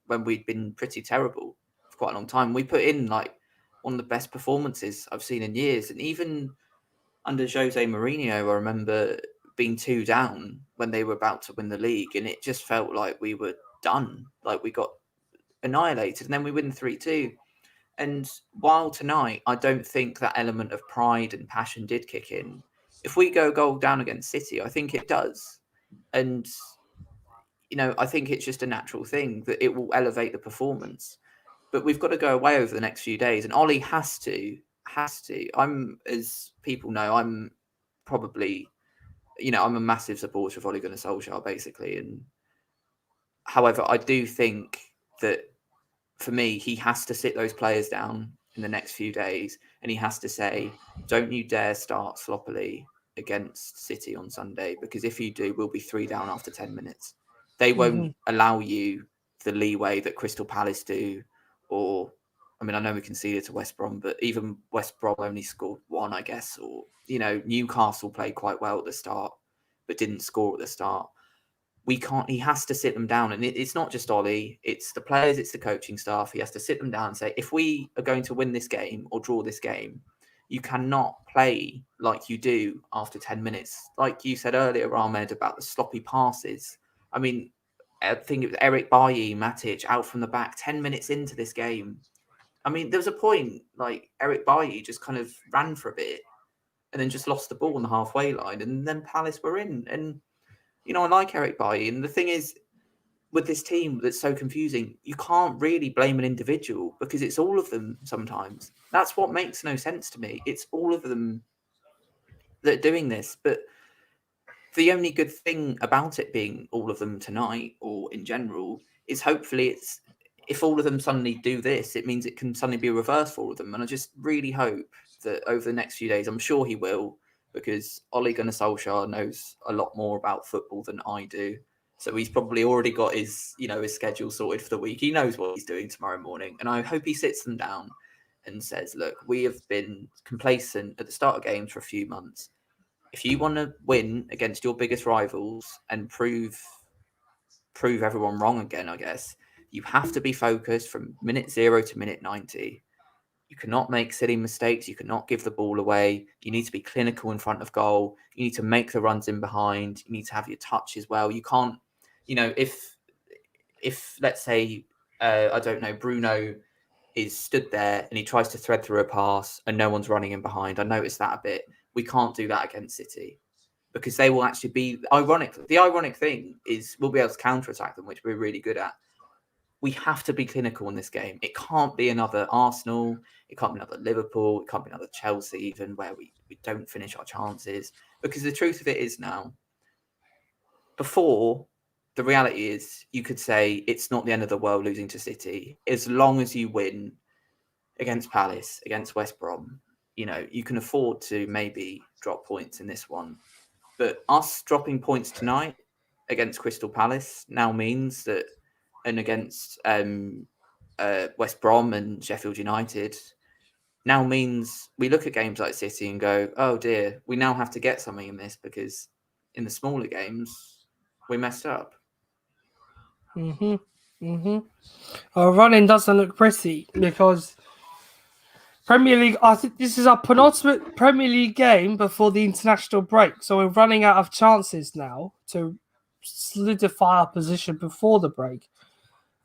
S2: when we'd been pretty terrible for quite a long time. We put in like one of the best performances I've seen in years. And even under Jose Mourinho, I remember being 2 down when they were about to win the league, and it just felt like we were done. Like we got annihilated, and then we win 3-2. And while tonight, I don't think that element of pride and passion did kick in. If we go goal down against City, I think it does. And, I think it's just a natural thing that it will elevate the performance. But we've got to go away over the next few days. And Ollie has to. As people know, I'm probably, I'm a massive supporter of Ole Gunnar Solskjaer, basically. And however, I do think that for me, he has to sit those players down in the next few days, and he has to say, don't you dare start sloppily against City on Sunday, because if you do, we'll be 3 down after 10 minutes. They won't allow you the leeway that Crystal Palace do, or, I mean, I know we conceded to West Brom, but even West Brom only scored one, I guess. Or, Newcastle played quite well at the start, but didn't score at the start. He has to sit them down. And it's not just Ollie, it's the players, it's the coaching staff. He has to sit them down and say, if we are going to win this game or draw this game, you cannot play like you do after 10 minutes. Like you said earlier, Ahmed, about the sloppy passes. I mean, I think it was Eric Bailly, Matic out from the back 10 minutes into this game. I mean, there was a point like Eric Bailly just kind of ran for a bit and then just lost the ball on the halfway line, and then Palace were in. And I like Eric Bailly, and the thing is, with this team that's so confusing, you can't really blame an individual because it's all of them sometimes. That's what makes no sense to me. It's all of them that are doing this. But the only good thing about it being all of them tonight or in general is hopefully if all of them suddenly do this, it means it can suddenly be a reverse for all of them. And I just really hope that over the next few days, I'm sure he will, because Ole Gunnar Solskjaer knows a lot more about football than I do. So he's probably already got his schedule sorted for the week. He knows what he's doing tomorrow morning. And I hope he sits them down and says, look, we have been complacent at the start of games for a few months. If you want to win against your biggest rivals and prove everyone wrong again, I guess, you have to be focused from minute 0 to minute 90. You cannot make silly mistakes. You cannot give the ball away. You need to be clinical in front of goal. You need to make the runs in behind. You need to have your touch as well. You can't, if let's say, I don't know, Bruno is stood there and he tries to thread through a pass and no one's running in behind. I noticed that a bit. We can't do that against City because they will actually be ironic. The ironic thing is we'll be able to counter-attack them, which we're really good at. We have to be clinical in this game. It can't be another Arsenal. It can't be another Liverpool. It can't be another Chelsea even where we don't finish our chances. Because the truth of it is now, before, the reality is you could say it's not the end of the world losing to City. As long as you win against Palace, against West Brom, you can afford to maybe drop points in this one. But us dropping points tonight against Crystal Palace now means that, and against West Brom and Sheffield United, now means we look at games like City and go, oh dear, we now have to get something in this because in the smaller games, we messed up.
S1: Our running doesn't look pretty because Premier League, I think this is our penultimate Premier League game before the international break. So we're running out of chances now to solidify our position before the break.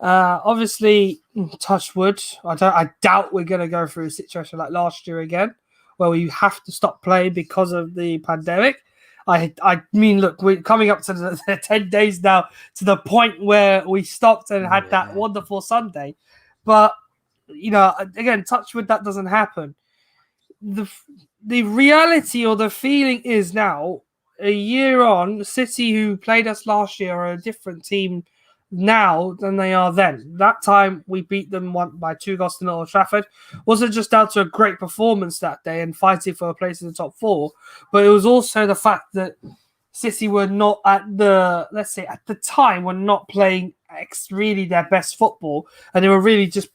S1: Obviously, touch wood. I doubt we're going to go through a situation like last year again, where we have to stop playing because of the pandemic. I mean, look, we're coming up to the 10 days now to the point where we stopped and had that wonderful Sunday. But, again, touch wood, that doesn't happen. The reality or the feeling is now, a year on, City, who played us last year, are a different team now than they are then. That time we beat them by 2 goals to Old Trafford. Wasn't just down to a great performance that day and fighting for a place in the top 4, but it was also the fact that City were not at the time were not playing really their best football, and they were really just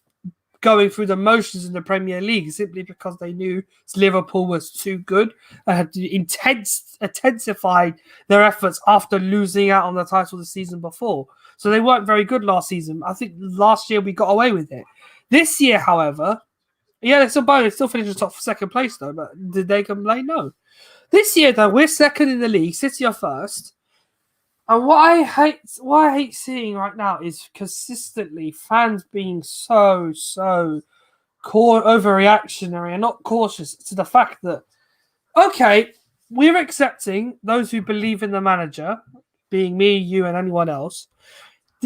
S1: going through the motions in the Premier League simply because they knew Liverpool was too good and had intensified their efforts after losing out on the title the season before. So they weren't very good last season. I think last year we got away with it. This year, however, they still finished in top 2nd place though, but did they complain? No. This year though, we're 2nd in the league, City are 1st. And what I hate seeing right now is consistently fans being so overreactionary and not cautious to the fact that, okay, we're accepting those who believe in the manager, being me, you, and anyone else.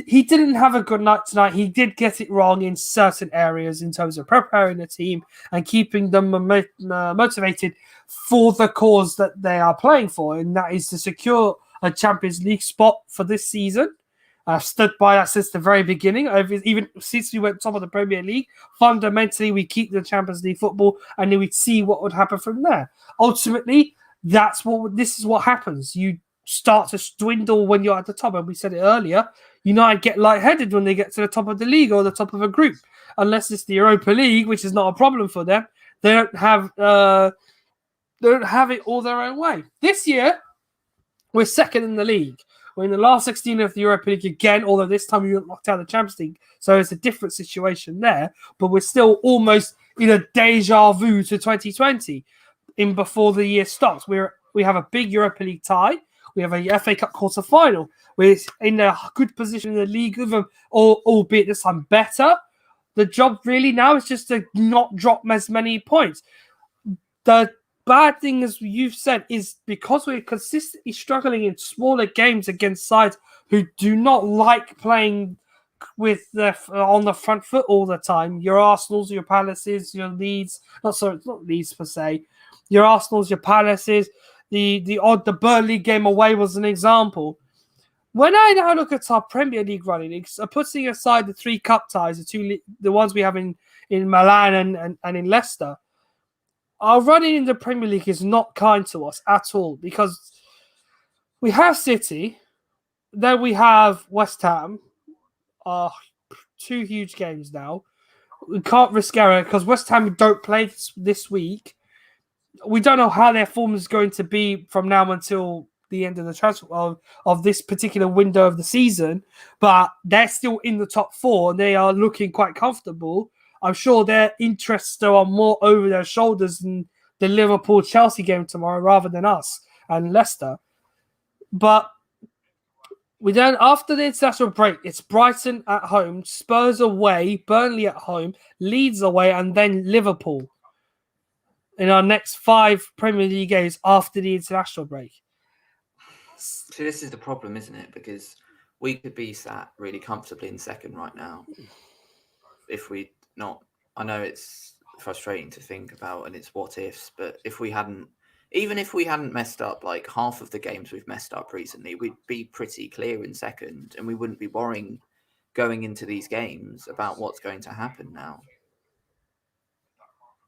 S1: He didn't have a good night tonight. He did get it wrong in certain areas in terms of preparing the team and keeping them motivated for the cause that they are playing for, and that is to secure a Champions League spot for this season. I've stood by that since the very beginning. Even since we went top of the Premier League, fundamentally we keep the Champions League football, and then we'd see what would happen from there. Ultimately, this is what happens. You start to dwindle when you're at the top, and we said it earlier. United get lightheaded when they get to the top of the league or the top of a group, unless it's the Europa League, which is not a problem for them. They don't have it all their own way. This year, we're second in the league. We're in the last 16 of the Europa League again, although this time we got knocked out of the Champions League, so it's a different situation there. But we're still almost in a deja vu to 2020. In before the year stops, we have a big Europa League tie. We have a FA Cup quarter final. We're in a good position in the league, albeit this time better. The job really now is just to not drop as many points. The bad thing, as you've said, is because we're consistently struggling in smaller games against sides who do not like playing with on the front foot all the time. Your Arsenals, your Palaces, your Leeds. Not Leeds per se. Your Arsenals, your Palaces. The Burnley game away was an example. When I now look at our Premier League running, putting aside the 3 cup ties, the ones we have in Milan and in Leicester, our running in the Premier League is not kind to us at all, because we have City, then we have West Ham, 2 huge games now. We can't risk error because West Ham don't play this week. We don't know how their form is going to be from now until the end of the transfer of this particular window of the season, but they're still in the top 4 and they are looking quite comfortable. I'm sure their interests still are more over their shoulders than the Liverpool-Chelsea game tomorrow rather than us and Leicester. But we then, after the international break, it's Brighton at home, Spurs away, Burnley at home, Leeds away, and then Liverpool in our next 5 Premier League games after the international break.
S2: So this is the problem, isn't it? Because we could be sat really comfortably in second right now if we not. I know it's frustrating to think about and it's what ifs, but even if we hadn't messed up like half of the games we've messed up recently, we'd be pretty clear in second and we wouldn't be worrying going into these games about what's going to happen now.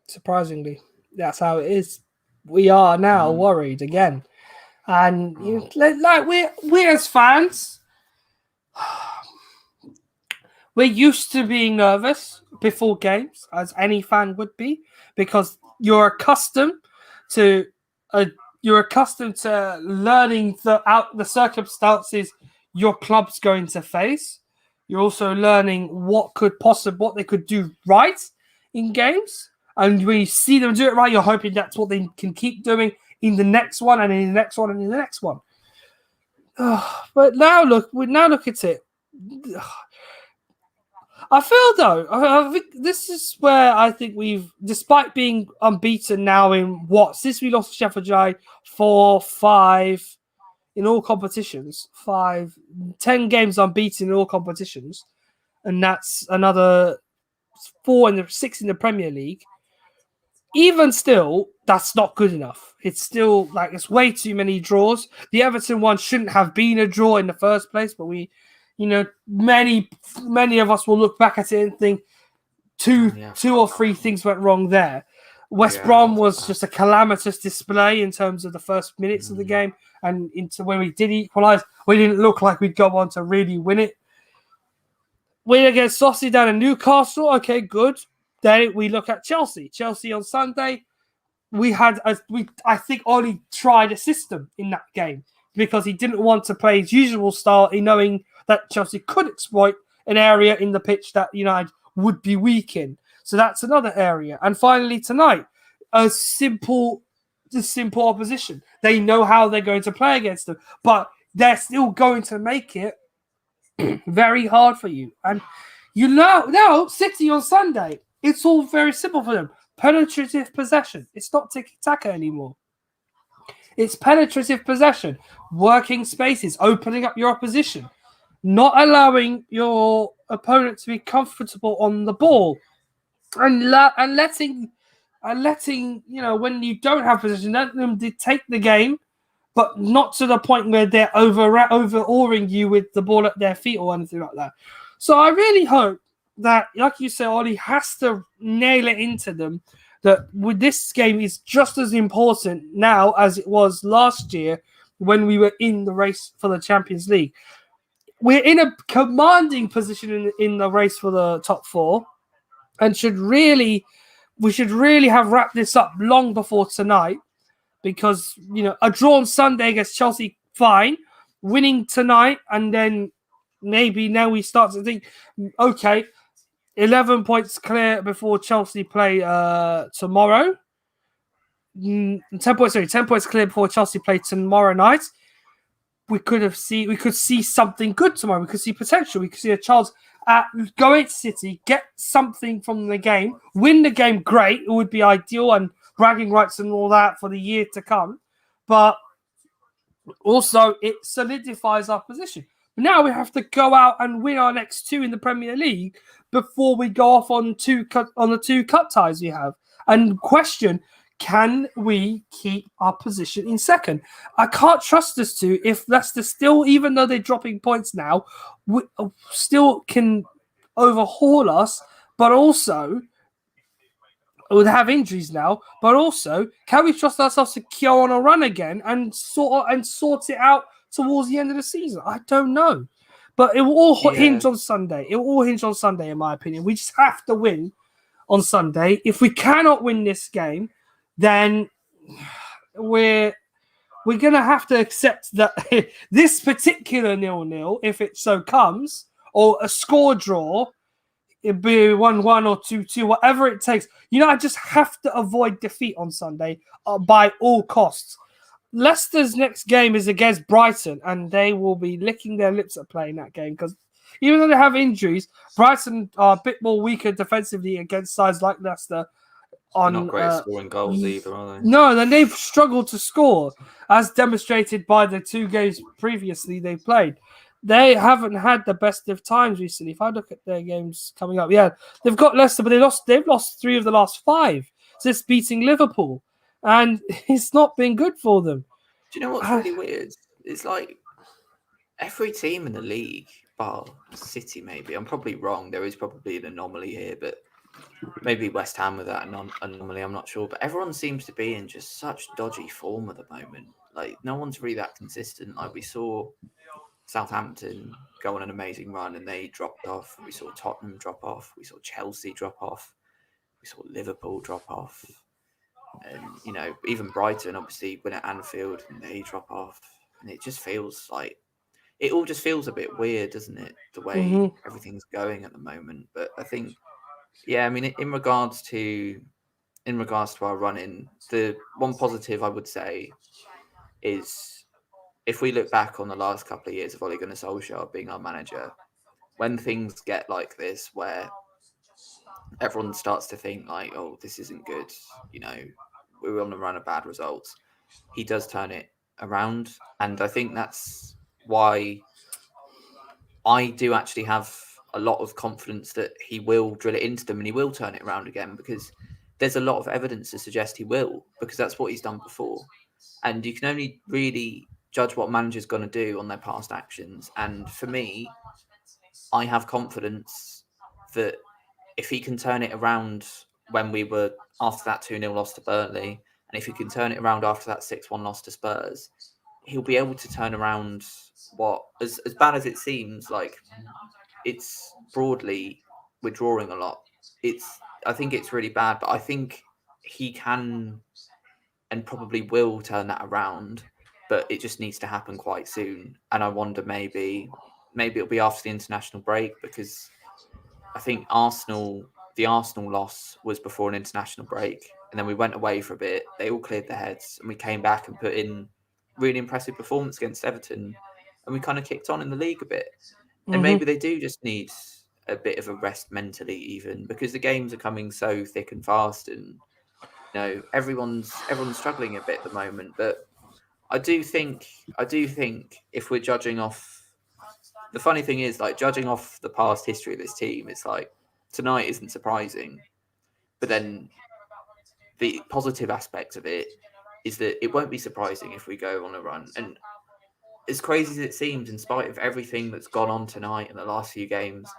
S1: Surprisingly, that's how it is. We are now worried again. And like we as fans, we're used to being nervous before games, as any fan would be, because you're accustomed to learning the circumstances your club's going to face. You're also learning what they could do right in games, and when you see them do it right, you're hoping that's what they can keep doing in the next one, and in the next one, and in the next one. But now look at it. I feel though, I think this is where I think despite being unbeaten now since we lost to Sheffield United 4-5 in all competitions, 10 games unbeaten in all competitions, and that's another 6 in the Premier League. Even still, that's not good enough. It's still it's way too many draws. The Everton one shouldn't have been a draw in the first place, but many of us will look back at it and think two or three things went wrong there. West Brom was just a calamitous display in terms of the first minutes of the game, and into when we did equalise, we didn't look like we'd go on to really win it. Win against Sociedad and Newcastle, okay, good. Then we look at Chelsea. Chelsea on Sunday, I think Oli tried a system in that game because he didn't want to play his usual style, knowing that Chelsea could exploit an area in the pitch that United would be weak in. So that's another area. And finally tonight, a simple opposition. They know how they're going to play against them, but they're still going to make it very hard for you. And now City on Sunday, it's all very simple for them. Penetrative possession. It's not tiki-taka anymore. It's penetrative possession, working spaces, opening up your opposition, not allowing your opponent to be comfortable on the ball, and letting when you don't have possession, let them dictate the game, but not to the point where they're overawing you with the ball at their feet or anything like that. So I really hope that, like you say, Oli has to nail it into them that with this game is just as important now as it was last year when we were in the race for the Champions League. We're in a commanding position in the race for the top 4. and we should really have wrapped this up long before tonight, because a draw on Sunday against Chelsea, fine. Winning tonight, and then maybe now we start to think, okay, 11 points clear before Chelsea play tomorrow. 10 points clear before Chelsea play tomorrow night. We could see something good tomorrow. We could see potential. We could see a chance at going to City, get something from the game, win the game. Great, it would be ideal, and bragging rights and all that for the year to come. But also, it solidifies our position. Now we have to go out and win our next two in the Premier League before we go off on the two cup ties we have, and question: can we keep our position in second? I can't trust us to if Leicester still, even though they're dropping points now, still can overhaul us, but also would have injuries now. But also, can we trust ourselves to go on a run again and sort it out towards the end of the season? I don't know. But it will all hinge on Sunday. It will all hinge on Sunday, in my opinion. We just have to win on Sunday. If we cannot win this game, then we're going to have to accept that this particular 0-0, if it so comes, or a score draw, it'd be 1-1 or 2-2, whatever it takes. I just have to avoid defeat on Sunday by all costs. Leicester's next game is against Brighton, and they will be licking their lips at playing that game, because even though they have injuries, Brighton are a bit more weaker defensively against sides like Leicester.
S2: They're not great at scoring goals either, are they?
S1: No, then they've struggled to score, as demonstrated by the two games previously they played. They haven't had the best of times recently. If I look at their games coming up, they've got Leicester, but they've lost 3 of the last 5 since beating Liverpool, and it's not been good for them.
S2: Do you know what's really weird? It's like every team in the league, bar City maybe. I'm probably wrong. There is probably an anomaly here, but maybe West Ham with that anomaly, I'm not sure. But everyone seems to be in just such dodgy form at the moment. Like, no one's really that consistent. Like, we saw Southampton go on an amazing run and they dropped off. We saw Tottenham drop off. We saw Chelsea drop off. We saw Liverpool drop off. And, even Brighton obviously win at Anfield and they drop off. And it just feels like, it all just feels a bit weird, doesn't it? The way everything's going at the moment. But I think, in regards to our running, the one positive I would say is, if we look back on the last couple of years of Ole Gunnar Solskjaer being our manager, when things get like this, where everyone starts to think like, oh, this isn't good, we're on a run of bad results, he does turn it around. And I think that's why I do actually have a lot of confidence that he will drill it into them and he will turn it around again, because there's a lot of evidence to suggest he will, because that's what he's done before. And you can only really judge what manager's going to do on their past actions. And for me, I have confidence that if he can turn it around when we were after that 2-0 loss to Burnley, and if he can turn it around after that 6-1 loss to Spurs, he'll be able to turn around what, as bad as it seems, like it's broadly withdrawing a lot. I think it's really bad, but I think he can and probably will turn that around, but it just needs to happen quite soon. And I wonder maybe it'll be after the international break, because I think the Arsenal loss was before an international break, and then we went away for a bit. They all cleared their heads, and we came back and put in really impressive performance against Everton, and we kind of kicked on in the league a bit. And maybe they do just need a bit of a rest mentally, even, because the games are coming so thick and fast, and everyone's struggling a bit at the moment. But I do think if we're judging off, the funny thing is, like, judging off the past history of this team, it's like tonight isn't surprising. But then the positive aspect of it is that it won't be surprising if we go on a run. And as crazy as it seems, in spite of everything that's gone on tonight in the last few games,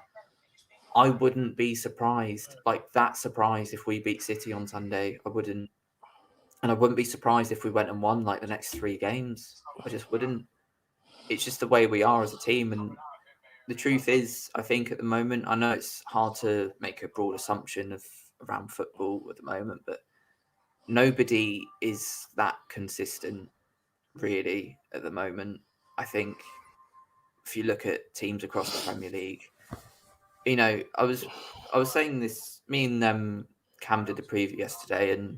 S2: I wouldn't be surprised, like that surprised, if we beat City on Sunday. I wouldn't. And I wouldn't be surprised if we went and won like the next 3 games. I just wouldn't. It's just the way we are as a team. And the truth is, I think at the moment, I know it's hard to make a broad assumption of around football at the moment, but nobody is that consistent really at the moment. I think if you look at teams across the Premier League, I was saying this. Me and Cam did the preview yesterday, and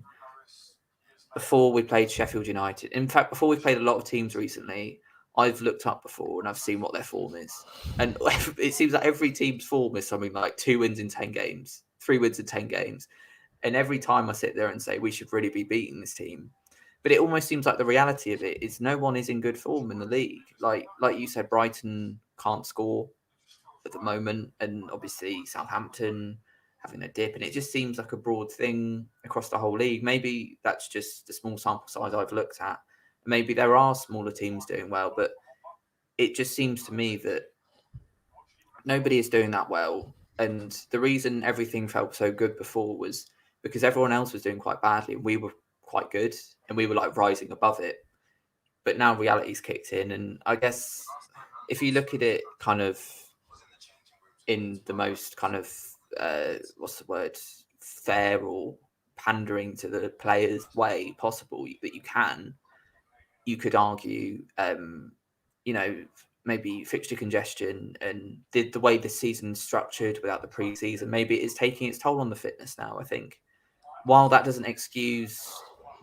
S2: before we played Sheffield United, in fact, before we've played a lot of teams recently, I've looked up before and I've seen what their form is, and it seems like every team's form is something like 2 wins in 10 games, 3 wins in 10 games, and every time I sit there and say we should really be beating this team. But it almost seems like the reality of it is no one is in good form in the league. Like you said, Brighton can't score at the moment, and obviously Southampton having a dip, and it just seems like a broad thing across the whole league. Maybe that's just the small sample size I've looked at. Maybe there are smaller teams doing well, but it just seems to me that nobody is doing that well. And the reason everything felt so good before was because everyone else was doing quite badly and we were quite good and we were like rising above it. But now reality's kicked in, and I guess if you look at it kind of in the most kind of what's the word, fair or pandering to the players way possible that you can, you could argue you know, maybe fixture congestion and the way the season's structured without the preseason, maybe it is taking its toll on the fitness now. I think while that doesn't excuse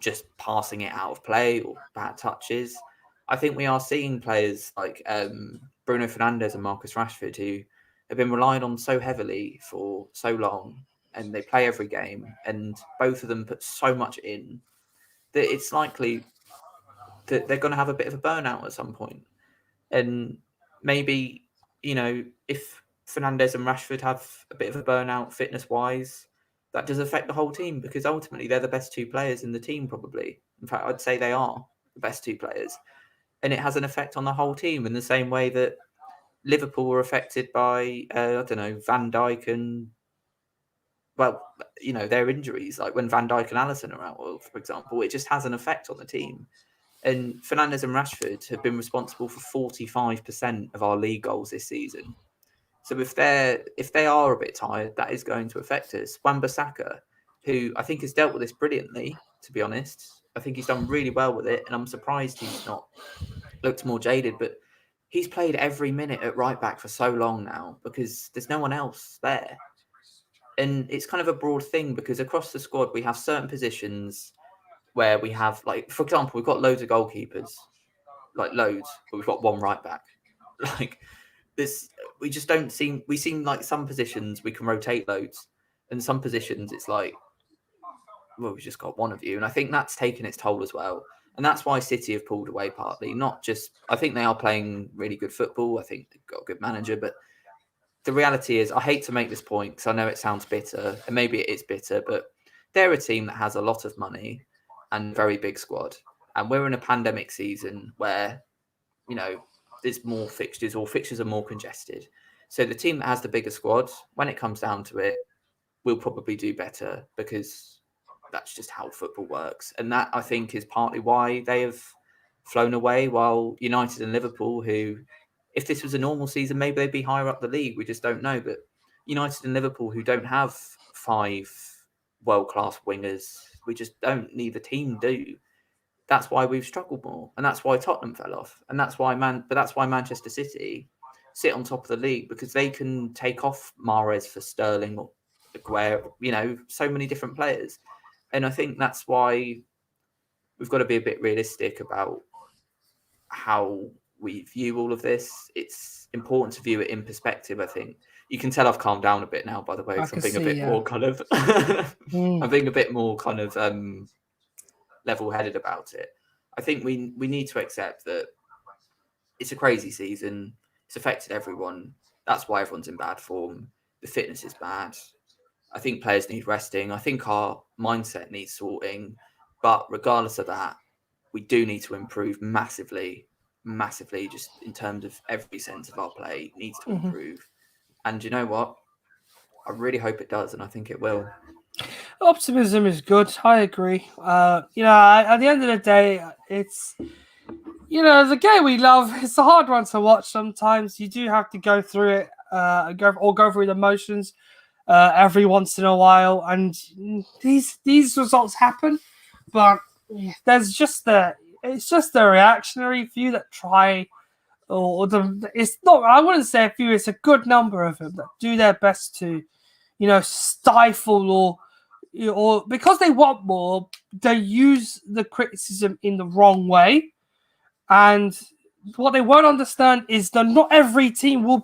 S2: just passing it out of play or bad touches, I think we are seeing players like Bruno Fernandes and Marcus Rashford who have been relied on so heavily for so long, and they play every game, and both of them put so much in that it's likely that they're going to have a bit of a burnout at some point. And maybe, if Fernandes and Rashford have a bit of a burnout fitness wise, that does affect the whole team because ultimately they're the best two players in the team, probably. In fact, I'd say they are the best two players. And it has an effect on the whole team in the same way that Liverpool were affected by, I don't know, Van Dijk and, well, their injuries. Like when Van Dijk and Alisson are out, for example, it just has an effect on the team. And Fernandes and Rashford have been responsible for 45% of our league goals this season. So if they are a bit tired, that is going to affect us. Wan-Bissaka, who I think has dealt with this brilliantly, to be honest. I think he's done really well with it, and I'm surprised he's not looked more jaded. But he's played every minute at right back for so long now because there's no one else there. And it's kind of a broad thing because across the squad we have certain positions where we have, like, for example, we've got loads of goalkeepers, like loads, but we've got one right back. Like this, we seem like some positions we can rotate loads, and some positions it's like, well, we've just got one of you, and I think that's taken its toll as well. And that's why City have pulled away partly. Not just, I think they are playing really good football. I think they've got a good manager, but the reality is, I hate to make this point because I know it sounds bitter, and maybe it is bitter, but they're a team that has a lot of money and very big squad. And we're in a pandemic season where, there's more fixtures or fixtures are more congested. So the team that has the bigger squad, when it comes down to it, will probably do better because that's just how football works. And that, I think, is partly why they have flown away, while United and Liverpool, who, if this was a normal season, maybe they'd be higher up the league. We just don't know. But United and Liverpool, who don't have 5 world-class wingers, we just don't, neither team do. That's why we've struggled more, and that's why Tottenham fell off, and that's why Manchester City sit on top of the league because they can take off Mahrez for Sterling or Aguero, so many different players. And I think that's why we've got to be a bit realistic about how we view all of this. It's important to view it in perspective. I think you can tell I've calmed down a bit now, by the way, because I'm being a bit more kind of I'm being a bit more kind of level-headed about it. I think we need to accept that it's a crazy season. It's affected everyone. That's why everyone's in bad form. The fitness is bad. I think players need resting. I think our mindset needs sorting. But regardless of that, we do need to improve massively, just in terms of every sense of our play needs to improve. And you know what? I really hope it does, and I think it will.
S1: Optimism is good. I agree. At the end of the day, it's the game we love. It's a hard one to watch. Sometimes you do have to go through it, go through the motions every once in a while, and these results happen. But there's just it's just the reactionary few that try, it's not. I wouldn't say a few. It's a good number of them that do their best to, stifle or because they want more, they use the criticism in the wrong way. And what they won't understand is that not every team will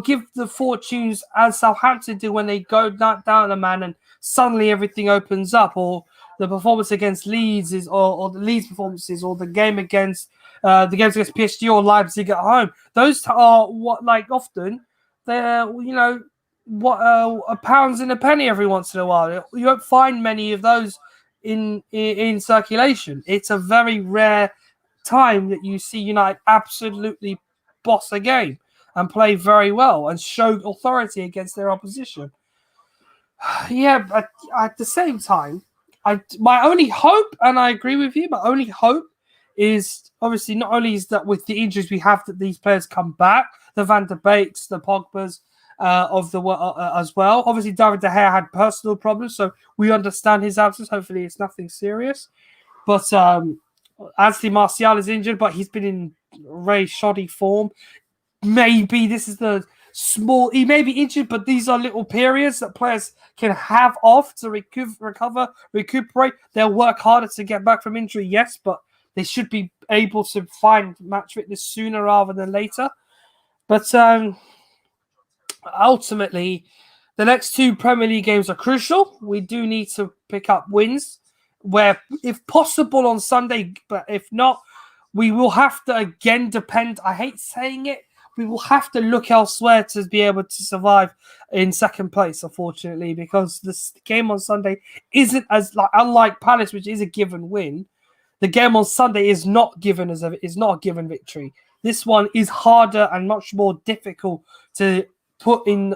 S1: give the fortunes as Southampton do when they go down a man and suddenly everything opens up, or the performance against Leeds or the Leeds performances, or the games against PSG or Leipzig at home. Those are often they're a pounds in a penny every once in a while. You won't find many of those in circulation. It's a very rare time that you see United absolutely boss a game and play very well and show authority against their opposition. Yeah, but at the same time, my only hope, and I agree with you, my only hope is obviously not only is that with the injuries we have that these players come back, the Van der Beeks, the Pogbas as well. Obviously, David De Gea had personal problems, so we understand his absence. Hopefully, it's nothing serious. But Anthony Martial is injured, but he's been in very shoddy form. Maybe this is he may be injured, but these are little periods that players can have off to recuperate. They'll work harder to get back from injury, yes, but they should be able to find match fitness sooner rather than later. But ultimately, the next two Premier League games are crucial. We do need to pick up wins where, if possible, on Sunday, but if not, we will have to again depend. I hate saying it. We will have to look elsewhere to be able to survive in second place, unfortunately, because this game on Sunday isn't unlike Palace, which is a given win. The game on Sunday is not given is not a given victory. This one is harder and much more difficult to put in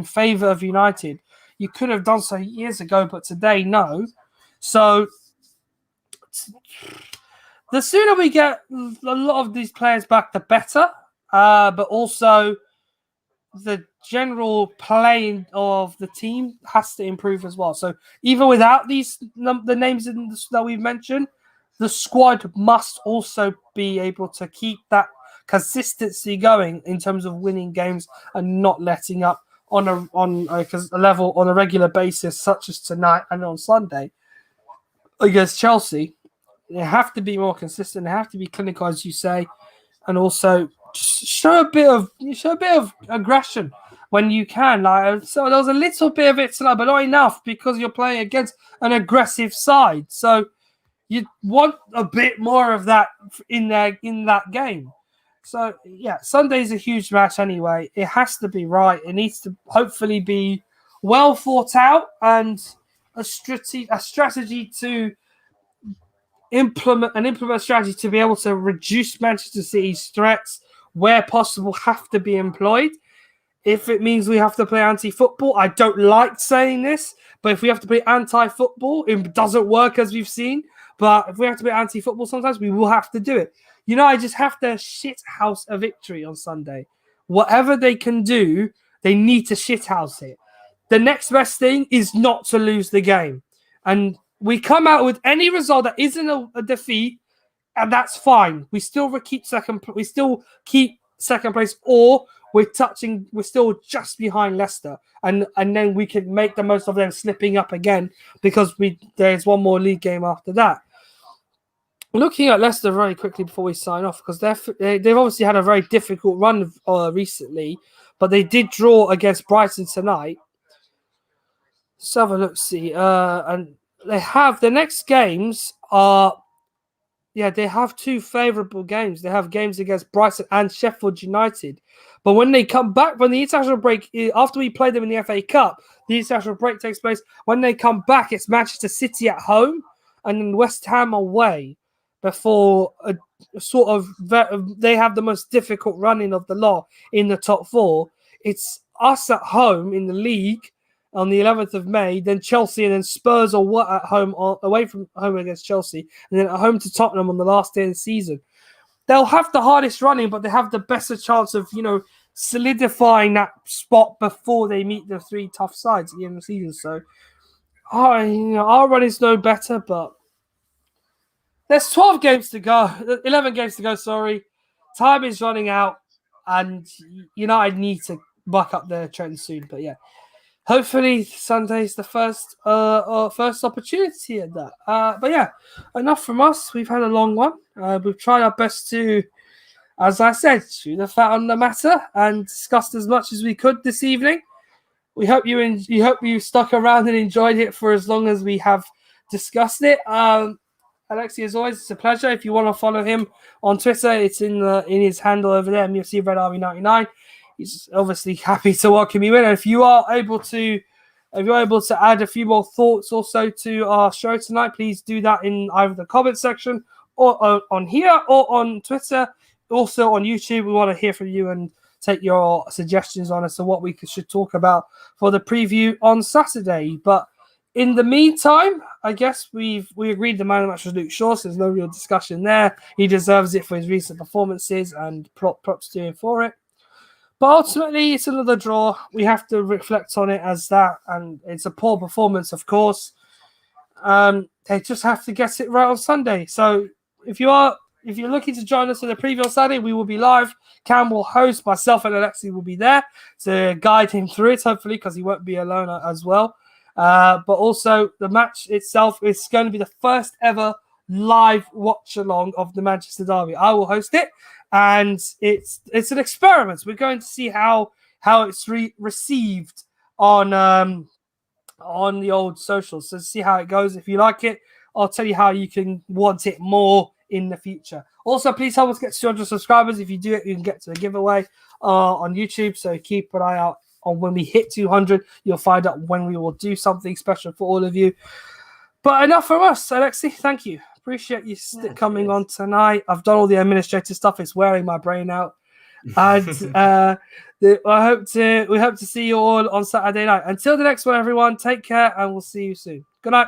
S1: favour of United. You could have done so years ago, but today, no. So the sooner we get a lot of these players back, the better. But also the general playing of the team has to improve as well. So even without the names that we've mentioned, the squad must also be able to keep that consistency going in terms of winning games and not letting up on a level on a regular basis, such as tonight and on Sunday against Chelsea. They have to be more consistent. They have to be clinical, as you say, and also show a bit of aggression when you can. So there was a little bit of it tonight, but not enough because you're playing against an aggressive side. So you want a bit more of that in that game. So yeah, Sunday's a huge match anyway. It has to be right. It needs to hopefully be well thought out and a strategy to implement a strategy to be able to reduce Manchester City's threats where possible have to be employed. If it means we have to play anti-football, I don't like saying this, but if we have to play anti-football, it doesn't work as we've seen. But if we have to play anti-football sometimes, we will have to do it. I just have to shithouse a victory on Sunday. Whatever they can do, they need to shithouse it. The next best thing is not to lose the game. And we come out with any result that isn't a defeat, and that's fine. We still keep second place, or we're still just behind Leicester, and then we can make the most of them slipping up again because there's one more league game after that. Looking at Leicester very quickly before we sign off, because they've obviously had a very difficult run recently, but they did draw against Brighton tonight. Let's have a look, see, and they have the next games are. Yeah, they have two favourable games. They have games against Brighton and Sheffield United. But when they come back from the international break, after we play them in the FA Cup, the international break takes place. When they come back, it's Manchester City at home and then West Ham away before they have the most difficult running of the lot in the top four. It's us at home in the league on the 11th of May, then Chelsea, and then Spurs are at home, away from home against Chelsea, and then at home to Tottenham on the last day of the season. they'll have the hardest running, but they have the better chance of, solidifying that spot before they meet the three tough sides at the end of the season. So, our run is no better, but there's 12 games to go, 11 games to go, sorry. Time is running out, and United need to buck up their trend soon. But yeah, hopefully Sunday's the first opportunity at that. But yeah, enough from us. We've had a long one. We've tried our best to, as I said, shoot the fat on the matter and discussed as much as we could this evening. We hope you stuck around and enjoyed it for as long as we have discussed it. Alexei, as always, it's a pleasure. If you want to follow him on Twitter, it's in his handle over there, MUFC Red Army 99. He's obviously happy to welcome you in. And if you are able to add a few more thoughts also to our show tonight, please do that in either the comment section or on here or on Twitter. Also on YouTube, we want to hear from you and take your suggestions on as to what we should talk about for the preview on Saturday. But in the meantime, I guess we agreed the man of the match was Luke Shaw, so there's no real discussion there. He deserves it for his recent performances, and props to him for it. But ultimately, it's another draw. We have to reflect on it as that, and it's a poor performance, of course. They just have to get it right on Sunday. So if you're looking to join us for the preview on Saturday, we will be live. Cam will host. Myself and Alexei will be there to guide him through it, hopefully, because he won't be alone as well. But also, the match itself is going to be the first ever live watch-along of the Manchester Derby. I will host it, and it's an experiment. We're going to see how it's received on the old socials. So see how it goes. If you like it, I'll tell you how you can want it more in the future. Also, please help us get to 200 subscribers. If you do it, you can get to a giveaway on YouTube. So keep an eye out on when we hit 200. You'll find out when we will do something special for all of you. But enough from us. Alexei, thank you. Appreciate you coming on tonight. I've done all the administrative stuff. It's wearing my brain out. And we hope to see you all on Saturday night. Until the next one, everyone, take care and we'll see you soon. Good night.